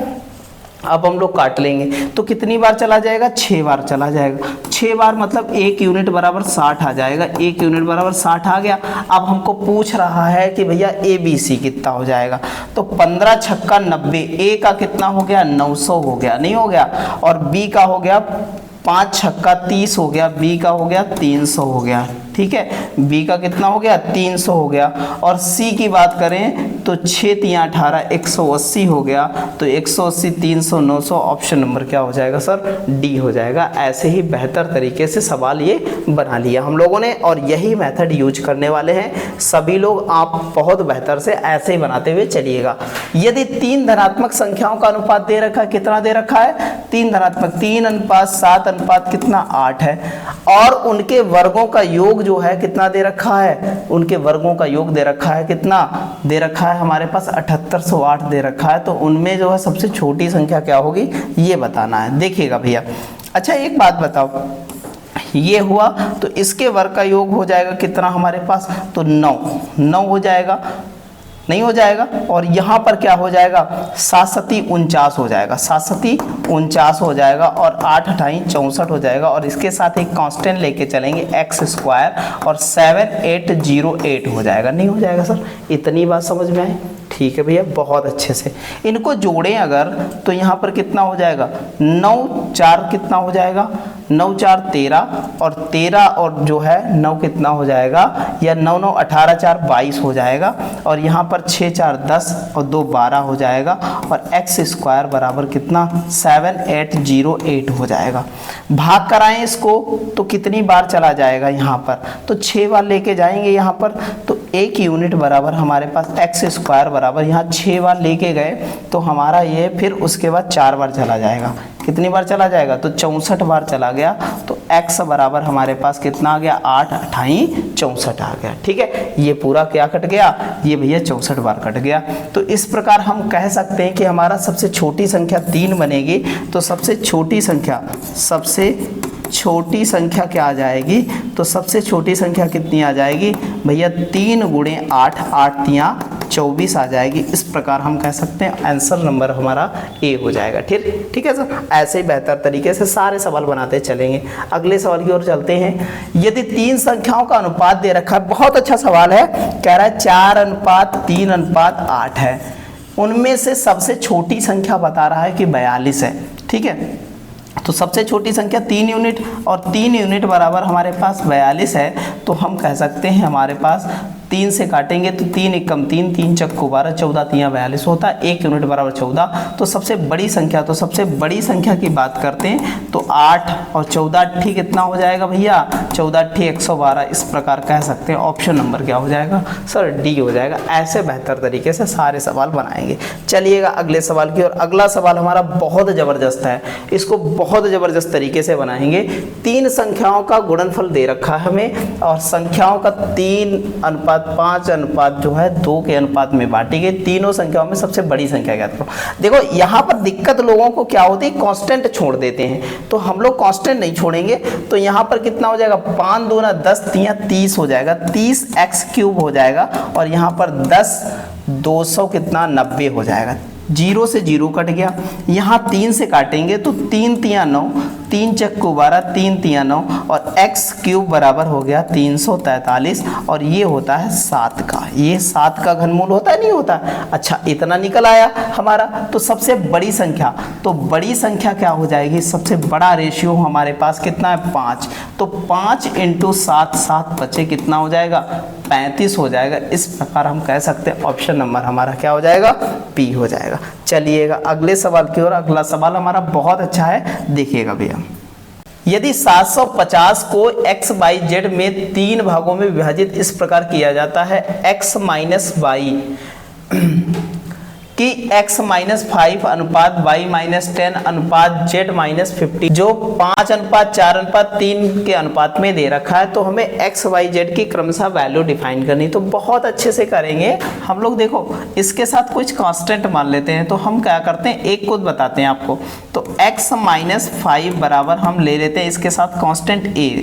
अब हम लोग काट लेंगे तो कितनी बार चला जाएगा, 6 बार चला जाएगा। 6 बार मतलब 1 यूनिट बराबर 60 आ जाएगा, 1 यूनिट बराबर 60 आ गया। अब हमको पूछ रहा है कि भैया ए बी सी कितना हो जाएगा, तो 15 छक्का 90, ए का कितना हो गया, 900 हो गया, नहीं हो गया, और बी का हो गया 5 छक्का 30 हो गया, बी का हो गया 300 हो गया, ठीक है, बी का कितना हो गया, 300 हो गया। और सी की बात करें तो 6 3 18, 180 हो गया, तो 180 300 900, ऑप्शन नंबर क्या हो जाएगा सर, डी हो जाएगा। ऐसे ही बेहतर तरीके से सवाल ये बना लिया हम लोगों ने, और यही मेथड यूज करने वाले हैं सभी लोग। आप बहुत बेहतर से ऐसे ही बनाते हुए चलिएगा। यदि 3 धनात्मक संख्याओं का अनुपात दे रखा है, कितना दे रखा है, 3 धनात्मक, 3 अनुपात 7 अनुपात कितना, 8 है, और उनके वर्गों का योग जो है कितना दे रखा है, उनके वर्गों का योग दे रखा है, कितना दे रखा है हमारे पास 7808 दे रखा है। तो उनमें जो है सबसे छोटी संख्या क्या होगी ये बताना है। देखिएगा भैया, अच्छा एक बात बताओ, ये हुआ तो इसके वर्ग का योग हो जाएगा कितना हमारे पास, तो 9 हो जाएगा, नहीं हो जाएगा, और यहाँ पर क्या हो जाएगा, 7 7 49 हो जाएगा, 7 7 49 हो जाएगा, और 8 8 64 हो जाएगा, और इसके साथ एक कांस्टेंट लेके चलेंगे x स्क्वायर, और 7808 हो जाएगा, नहीं हो जाएगा सर। इतनी बात समझ में आई, ठीक है भैया, बहुत अच्छे से इनको जोड़ें अगर तो यहाँ पर कितना हो जाएगा, 9 4 कितना हो जाएगा, 9 4 13, और 13 और जो है 9 कितना हो जाएगा, या 9 9 18 4 22 हो जाएगा, और यहाँ पर 6 4 10 और 2 12 हो जाएगा, और x स्क्वायर बराबर कितना, 7808 हो जाएगा। भाग कराएं इसको तो कितनी बार चला जाएगा यहाँ पर, तो 6 बार लेके जाएंगे यहाँ पर, तो 1 यूनिट बराबर हमारे पास x स्क्वायर बराबर यहाँ 6 बार लेके गए तो हमारा ये फिर उसके बाद 4 बार चला जाएगा। कितनी बार चला जाएगा, तो 64 बार चला गया, तो x बराबर हमारे पास कितना आ गया, 8 8 64 आ गया, ठीक है। ये पूरा क्या कट गया, ये भैया 64 बार कट गया। तो इस प्रकार हम कह सकते हैं कि हमारा सबसे छोटी संख्या 3 बनेगी, तो सबसे छोटी संख्या क्या आ जाएगी, तो सबसे छोटी संख्या कितनी आ जाएगी भैया, 3 गुणे 8, 8 3 24 आ जाएगी। इस प्रकार हम कह सकते हैं आंसर नंबर हमारा ए हो जाएगा, ठीक है सर। ऐसे ही बेहतर तरीके से सारे सवाल बनाते चलेंगे। अगले सवाल की ओर चलते हैं। यदि 3 संख्याओं का अनुपात दे रखा है, बहुत अच्छा सवाल है, कह रहा है 4 अनुपात 3 अनुपात 8 है, उनमें से सबसे छोटी संख्या बता रहा है कि 42 है, ठीक है। तो सबसे छोटी संख्या 3 यूनिट, और 3 यूनिट बराबर हमारे पास 42 है, तो हम कह सकते हैं हमारे पास 3 से काटेंगे तो 3 1 कम 3, 3 चक्को 12, 14 3 42 होता है, 1 यूनिट बराबर 14। तो सबसे बड़ी संख्या की बात करते हैं तो 8 और 14 ठीक कितना हो जाएगा भैया, 14 ठीक 112। इस प्रकार कह सकते हैं ऑप्शन नंबर क्या हो जाएगा सर, डी हो जाएगा। ऐसे बेहतर तरीके से सारे सवाल बनाएंगे। चलिएगा अगले सवाल की ओर। अगला सवाल हमारा बहुत ज़बरदस्त है, इसको बहुत ज़बरदस्त तरीके से बनाएंगे। 3 संख्याओं का गुणनफल दे रखा है हमें, और संख्याओं का 3 अनुपात 5 अनुपात जो है 2 के अनुपात में बांटी गई। तीनों संख्याओं में सबसे बड़ी संख्या ज्ञात करो। देखो यहाँ पर दिक्कत लोगों को क्या होती है, कांस्टेंट छोड़ देते हैं, तो हम लोग कांस्टेंट नहीं छोड़ेंगे। तो यहाँ पर कितना हो जाएगा, 5 दूना 10 3 30 हो जाएगा, 30x³ हो जाएगा, और यहाँ पर 10 200 कितना 90 हो जाएगा। 0 से 0 कट गया, यहाँ 3 से काटेंगे तो 3 3 9, 3 चक्कू 12, 3 तिया 9 और x क्यूब बराबर हो गया 343 और ये होता है 7 का। ये 7 का घनमूल होता है नहीं होता? अच्छा, इतना निकल आया हमारा। तो सबसे बड़ी संख्या, तो बड़ी संख्या क्या हो जाएगी? सबसे बड़ा रेशियो हमारे पास कितना है? 5। तो 5 × 7, 7 बचे कितना हो जाएगा? 35 हो जाएगा। इस प्रकार हम कह सकते हैं ऑप्शन नंबर हमारा क्या हो जाएगा? पी हो जाएगा। चलिएगा अगले सवाल की ओर। अगला सवाल हमारा बहुत अच्छा है, देखिएगा भैया। यदि 750 को x, y, z में 3 भागों में विभाजित इस प्रकार किया जाता है x माइनस वाई कि x माइनस 5 अनुपात y माइनस 10 अनुपात z माइनस 50 जो 5:4:3 के अनुपात में दे रखा है, तो हमें x, y, z की क्रमशः वैल्यू डिफाइन करनी। तो बहुत अच्छे से करेंगे हम लोग। देखो इसके साथ कुछ कांस्टेंट मान लेते हैं। तो हम क्या करते हैं, एक को बताते हैं आपको। तो x माइनस 5 बराबर हम ले लेते हैं इसके साथ कांस्टेंट a,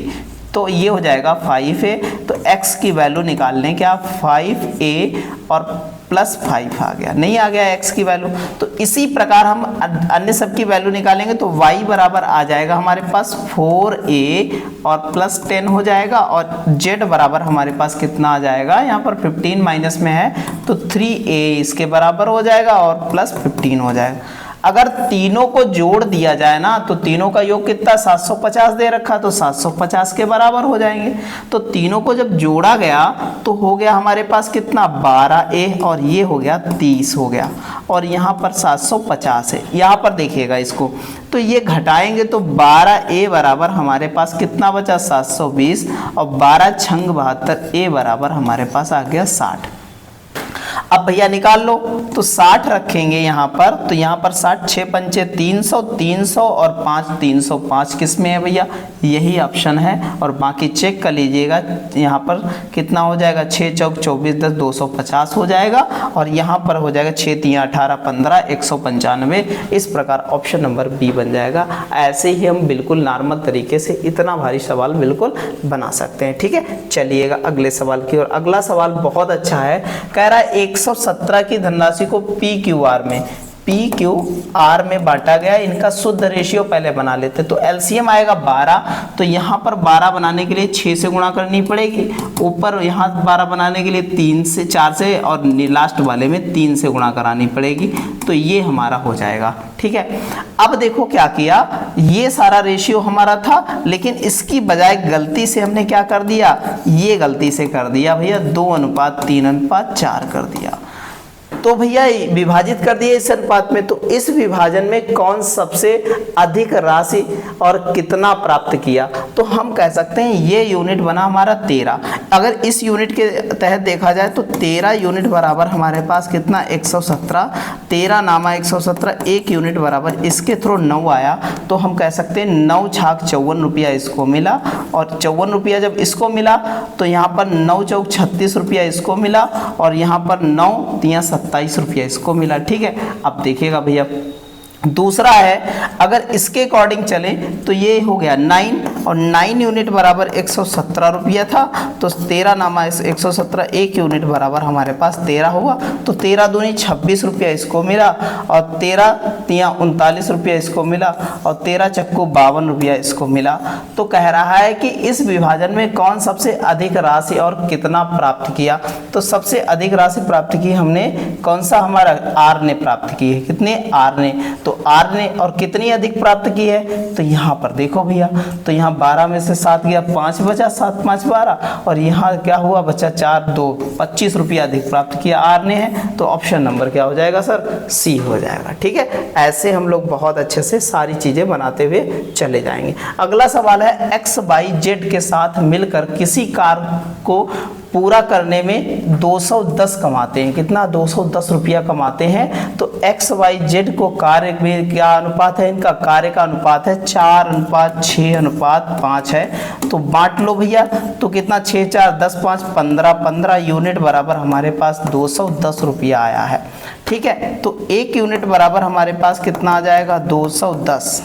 तो ये हो जाएगा 5a। तो x की वैल्यू निकाल लें, क्या 5a और प्लस 5 आ गया, नहीं आ गया x की वैल्यू। तो इसी प्रकार हम अन्य सब की वैल्यू निकालेंगे। तो y बराबर आ जाएगा हमारे पास 4a और प्लस 10 हो जाएगा और z बराबर हमारे पास कितना आ जाएगा? यहाँ पर 15 माइनस में है तो 3a इसके बराबर हो जाएगा और प्लस 15 हो जाएगा। अगर तीनों को जोड़ दिया जाए ना, तो तीनों का योग कितना? 750 दे रखा, तो 750 के बराबर हो जाएंगे। तो तीनों को जब जोड़ा गया तो हो गया हमारे पास कितना? 12a और ये हो गया 30 हो गया और यहाँ पर 750 है। यहाँ पर देखिएगा इसको, तो ये घटाएंगे तो 12a बराबर हमारे पास कितना बचा? 720 और 12 छंग 72, a बराबर हमारे पास आ गया 60। अब भैया निकाल लो, तो 60 रखेंगे यहाँ पर। तो यहाँ पर 60, 6 पंचे 300, 300 और 5 305 किस में है भैया? यही ऑप्शन है। और बाकी चेक कर लीजिएगा, यहाँ पर कितना हो जाएगा? 6 चौक 24, 10 250 हो जाएगा और यहाँ पर हो जाएगा 6 3 18 15 195। इस प्रकार ऑप्शन नंबर बी बन जाएगा। ऐसे ही हम बिल्कुल नॉर्मल तरीके से इतना भारी सवाल बिल्कुल बना सकते हैं। ठीक है, चलिएगा अगले सवाल की ओर। अगला सवाल बहुत अच्छा है, कह रहा है 117 की धनराशि को PQR में PQR में बांटा गया। इनका शुद्ध रेशियो पहले बना लेते हैं। तो एलसीएम आएगा 12। तो यहाँ पर 12 बनाने के लिए 6 से गुणा करनी पड़ेगी, ऊपर यहाँ 12 बनाने के लिए 3 से 4 से और लास्ट वाले में 3 से गुणा करानी पड़ेगी। तो ये हमारा हो जाएगा। ठीक है, अब देखो क्या किया, ये सारा रेशियो हमारा था, लेकिन इसकी बजाय गलती से हमने क्या कर दिया? ये गलती से कर दिया भैया 2:3:4 कर दिया। तो भैया विभाजित कर दिए इस अनुपात में। तो इस विभाजन में कौन सबसे अधिक राशि और कितना प्राप्त किया? तो हम कह सकते हैं ये यूनिट बना हमारा 13। अगर इस यूनिट के तहत देखा जाए तो 13 यूनिट बराबर हमारे पास कितना? 117। 13 नामा 117, 1 यूनिट बराबर इसके थ्रू 9 आया। तो हम कह सकते हैं 9 छाक 54 रुपया इसको मिला और 54 रुपया जब इसको मिला तो यहाँ पर 9 चौक 36 रुपया इसको मिला और यहाँ पर 9 तिया 27 रुपया इसको मिला। ठीक है, अब देखिएगा भैया दूसरा है, अगर इसके अकॉर्डिंग चले तो ये हो गया 9 और 9 यूनिट बराबर 117 रुपया था। तो 13 नामा 117, 1 यूनिट बराबर हमारे पास 13 हुआ। तो 13 दूनी 26 रुपया इसको मिला और 13 तिया 39 रुपया इसको मिला और 13 चक्कू 52 रुपया इसको मिला। तो कह रहा है कि इस विभाजन में कौन सबसे अधिक राशि और कितना प्राप्त किया? तो सबसे अधिक राशि प्राप्त की हमने, कौन सा? हमारा आर ने प्राप्त की है। कितने? आर ने। तो आर ने और कितनी अधिक प्राप्त की है? तो यहाँ पर देखो भैया, तो यहाँ 12 में से 7 गया, 5 बचा, 7 5 12 और यहाँ क्या हुआ? बचा 4 2 25 रुपया अधिक प्राप्त किया आर ने है। तो ऑप्शन नंबर क्या हो जाएगा सर? सी हो जाएगा। ठीक है, ऐसे हम लोग बहुत अच्छे से सारी चीजें बनाते हुए चले जाएंगे। अगला सवाल है, एक्स वाई जेड के साथ मिलकर किसी कार्य को पूरा करने में 210 कमाते हैं। कितना? 210 रुपया कमाते हैं। तो एक्स वाई जेड को कार्य में क्या अनुपात है? इनका कार्य का अनुपात है 4:6:5 है। तो बांट लो भैया। तो कितना? 6 4 10 5 15 15 यूनिट बराबर हमारे पास 210 रुपया आया है। ठीक है, तो 1 यूनिट बराबर हमारे पास कितना आ जाएगा? 210।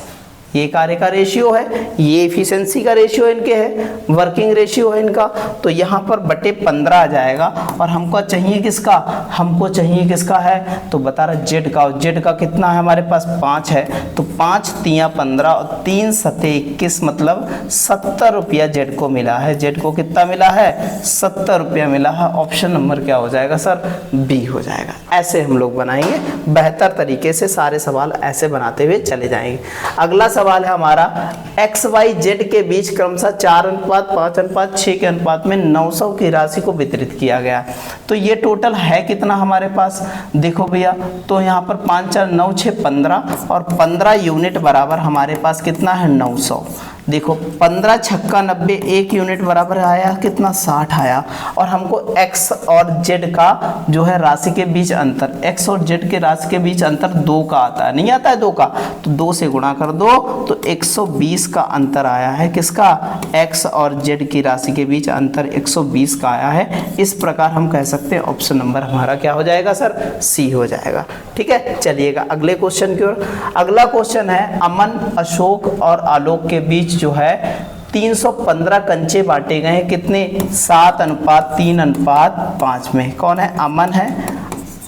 ये कार्य का रेशियो है, ये एफिशिएंसी का रेशियो इनके है, वर्किंग रेशियो है इनका, तो यहाँ पर बटे 15 आ जाएगा। और हमको चाहिए किसका, हमको चाहिए किसका है, तो बता रहा जेड का। और जेड का कितना है हमारे पास 5 है, तो 5 तियां 15 और 3 सते 21, मतलब 70 रुपया जेड को मिला है। जेड को कितना मिला है, 70 रुपया मिला है। ऑप्शन नंबर क्या हो जाएगा सर, बी हो जाएगा। ऐसे हम लोग बनाएंगे, बेहतर तरीके से सारे सवाल ऐसे बनाते हुए चले जाएंगे। अगला सवाल है हमारा, एक्स वाई जेड के बीच क्रमशः 4:5:6 के अनुपात में 900 की राशि को वितरित किया गया। तो ये टोटल है कितना हमारे पास, देखो भैया, तो यहाँ पर 5 4 9 6 15 और 15 यूनिट बराबर हमारे पास कितना है 900। देखो 15 छक्का 90, 1 यूनिट बराबर आया कितना 60 आया। और हमको x और z का जो है राशि के बीच अंतर, x और z के राशि के बीच अंतर 2 का आता है, नहीं आता है 2 का, तो 2 से गुणा कर दो तो 120 का अंतर आया है। किसका, x और z की राशि के बीच अंतर 120 का आया है। इस प्रकार हम कह सकते हैं ऑप्शन नंबर हमारा क्या हो जाएगा सर, सी हो जाएगा। ठीक है, चलिएगा अगले क्वेश्चन की ओर। अगला क्वेश्चन है, अमन, अशोक और आलोक के बीच जो है 315 कंचे बांटे गए हैं, कितने, 7:3:5 में। कौन है, अमन है,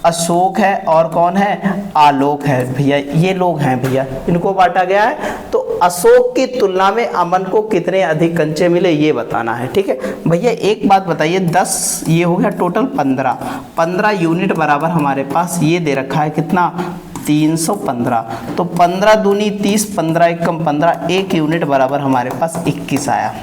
अशोक है और कौन है, आलोक है। भैया ये लोग हैं भैया, इनको बांटा गया है। तो अशोक की तुलना में अमन को कितने अधिक कंचे मिले ये बताना है। ठीक है भैया, एक बात बताइए, 10 ये हो गया टोटल 15 यूनिट बराबर हमारे पास ये दे रखा है कितना, 315। तो 15 दूनी 30, 15 एकम 15, 1 यूनिट बराबर हमारे पास 21 आया।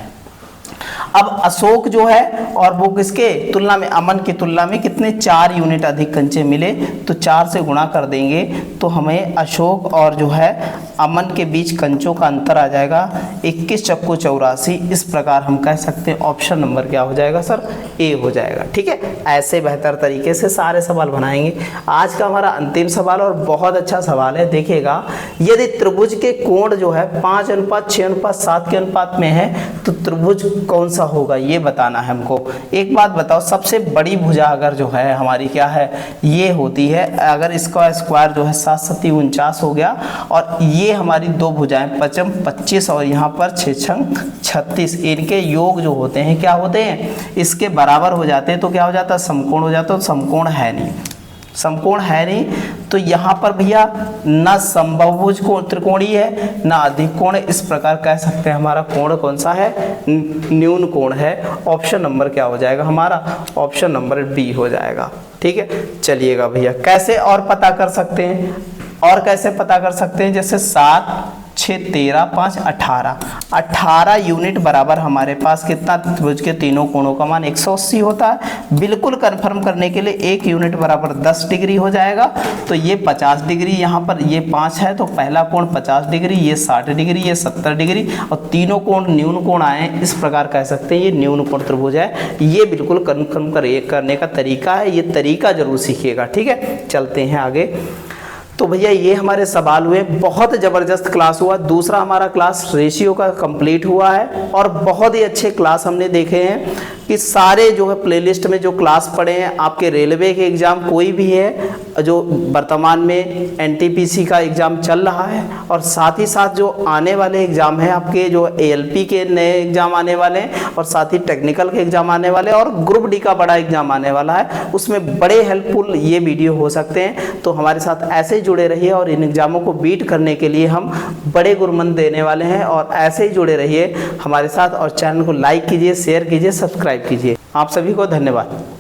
अब अशोक जो है और वो किसके तुलना में, अमन की तुलना में कितने, 4 यूनिट अधिक कंचे मिले। तो 4 से गुणा कर देंगे तो हमें अशोक और जो है अमन के बीच कंचों का अंतर आ जाएगा 21 चक्कू 84। इस प्रकार हम कह सकते हैं ऑप्शन नंबर क्या हो जाएगा सर, ए हो जाएगा। ठीक है, ऐसे बेहतर तरीके से सारे सवाल बनाएंगे। आज का हमारा अंतिम सवाल और बहुत अच्छा सवाल है, देखिएगा, यदि त्रिभुज के कोण जो है 5:6:7 के अनुपात में है तो त्रिभुज कौन सा होगा ये बताना है हमको। एक बात बताओ, सबसे बड़ी भुजा अगर जो है हमारी क्या है, ये होती है, अगर इसका स्क्वायर जो है 7 7 49 हो गया, और ये हमारी दो भुजाएं 25 और यहाँ पर 6 36, इनके योग जो होते हैं क्या होते हैं, इसके बराबर हो जाते हैं। तो क्या हो जाता है, समकोण हो जाता है। तो समकोण है नहीं, समकोण है नहीं, तो यहाँ पर भैया ना समबाहुभुज कोण त्रिकोणीय है ना अधिक कोण है। इस प्रकार कह सकते हैं हमारा कोण कौन सा है, न्यून कोण है। ऑप्शन नंबर क्या हो जाएगा हमारा, ऑप्शन नंबर बी हो जाएगा। ठीक है, चलिएगा भैया, कैसे और पता कर सकते हैं, और कैसे पता कर सकते हैं, जैसे 7 6 13 5 18 यूनिट बराबर हमारे पास कितना, त्रिभुज के तीनों कोणों का मान 180 होता है। बिल्कुल कंफर्म करने के लिए 1 यूनिट बराबर 10 डिग्री हो जाएगा। तो ये 50 डिग्री, यहाँ पर ये 5 है तो पहला कोण 50 डिग्री, ये 60 डिग्री, ये 70 डिग्री, और तीनों कोण न्यून कोण आए। इस प्रकार कह सकते हैं ये न्यून कोण त्रिभुज है। ये बिल्कुल कंफर्म करने का तरीका है, ये तरीका जरूर सीखिएगा। ठीक है, चलते हैं आगे। तो भैया ये हमारे सवाल हुए, बहुत ज़बरदस्त क्लास हुआ। दूसरा हमारा क्लास रेशियो का कंप्लीट हुआ है और बहुत ही अच्छे क्लास हमने देखे हैं कि सारे जो है प्लेलिस्ट में जो क्लास पढ़े हैं, आपके रेलवे के एग्ज़ाम कोई भी है जो वर्तमान में एनटीपीसी का एग्ज़ाम चल रहा है, और साथ ही साथ जो आने वाले एग्ज़ाम हैं आपके, जो एएलपी के नए एग्ज़ाम आने वाले हैं, और साथ ही टेक्निकल के एग्ज़ाम आने वाले हैं, और ग्रुप डी का बड़ा एग्ज़ाम आने वाला है, उसमें बड़े हेल्पफुल ये वीडियो हो सकते हैं। तो हमारे साथ ऐसे जुड़े रहिए, और इन एग्ज़ामों को बीट करने के लिए हम बड़े गुरमंद देने वाले हैं, और ऐसे ही जुड़े रहिए हमारे साथ, और चैनल को लाइक कीजिए, शेयर कीजिए, सब्सक्राइब कीजिए। आप सभी को धन्यवाद।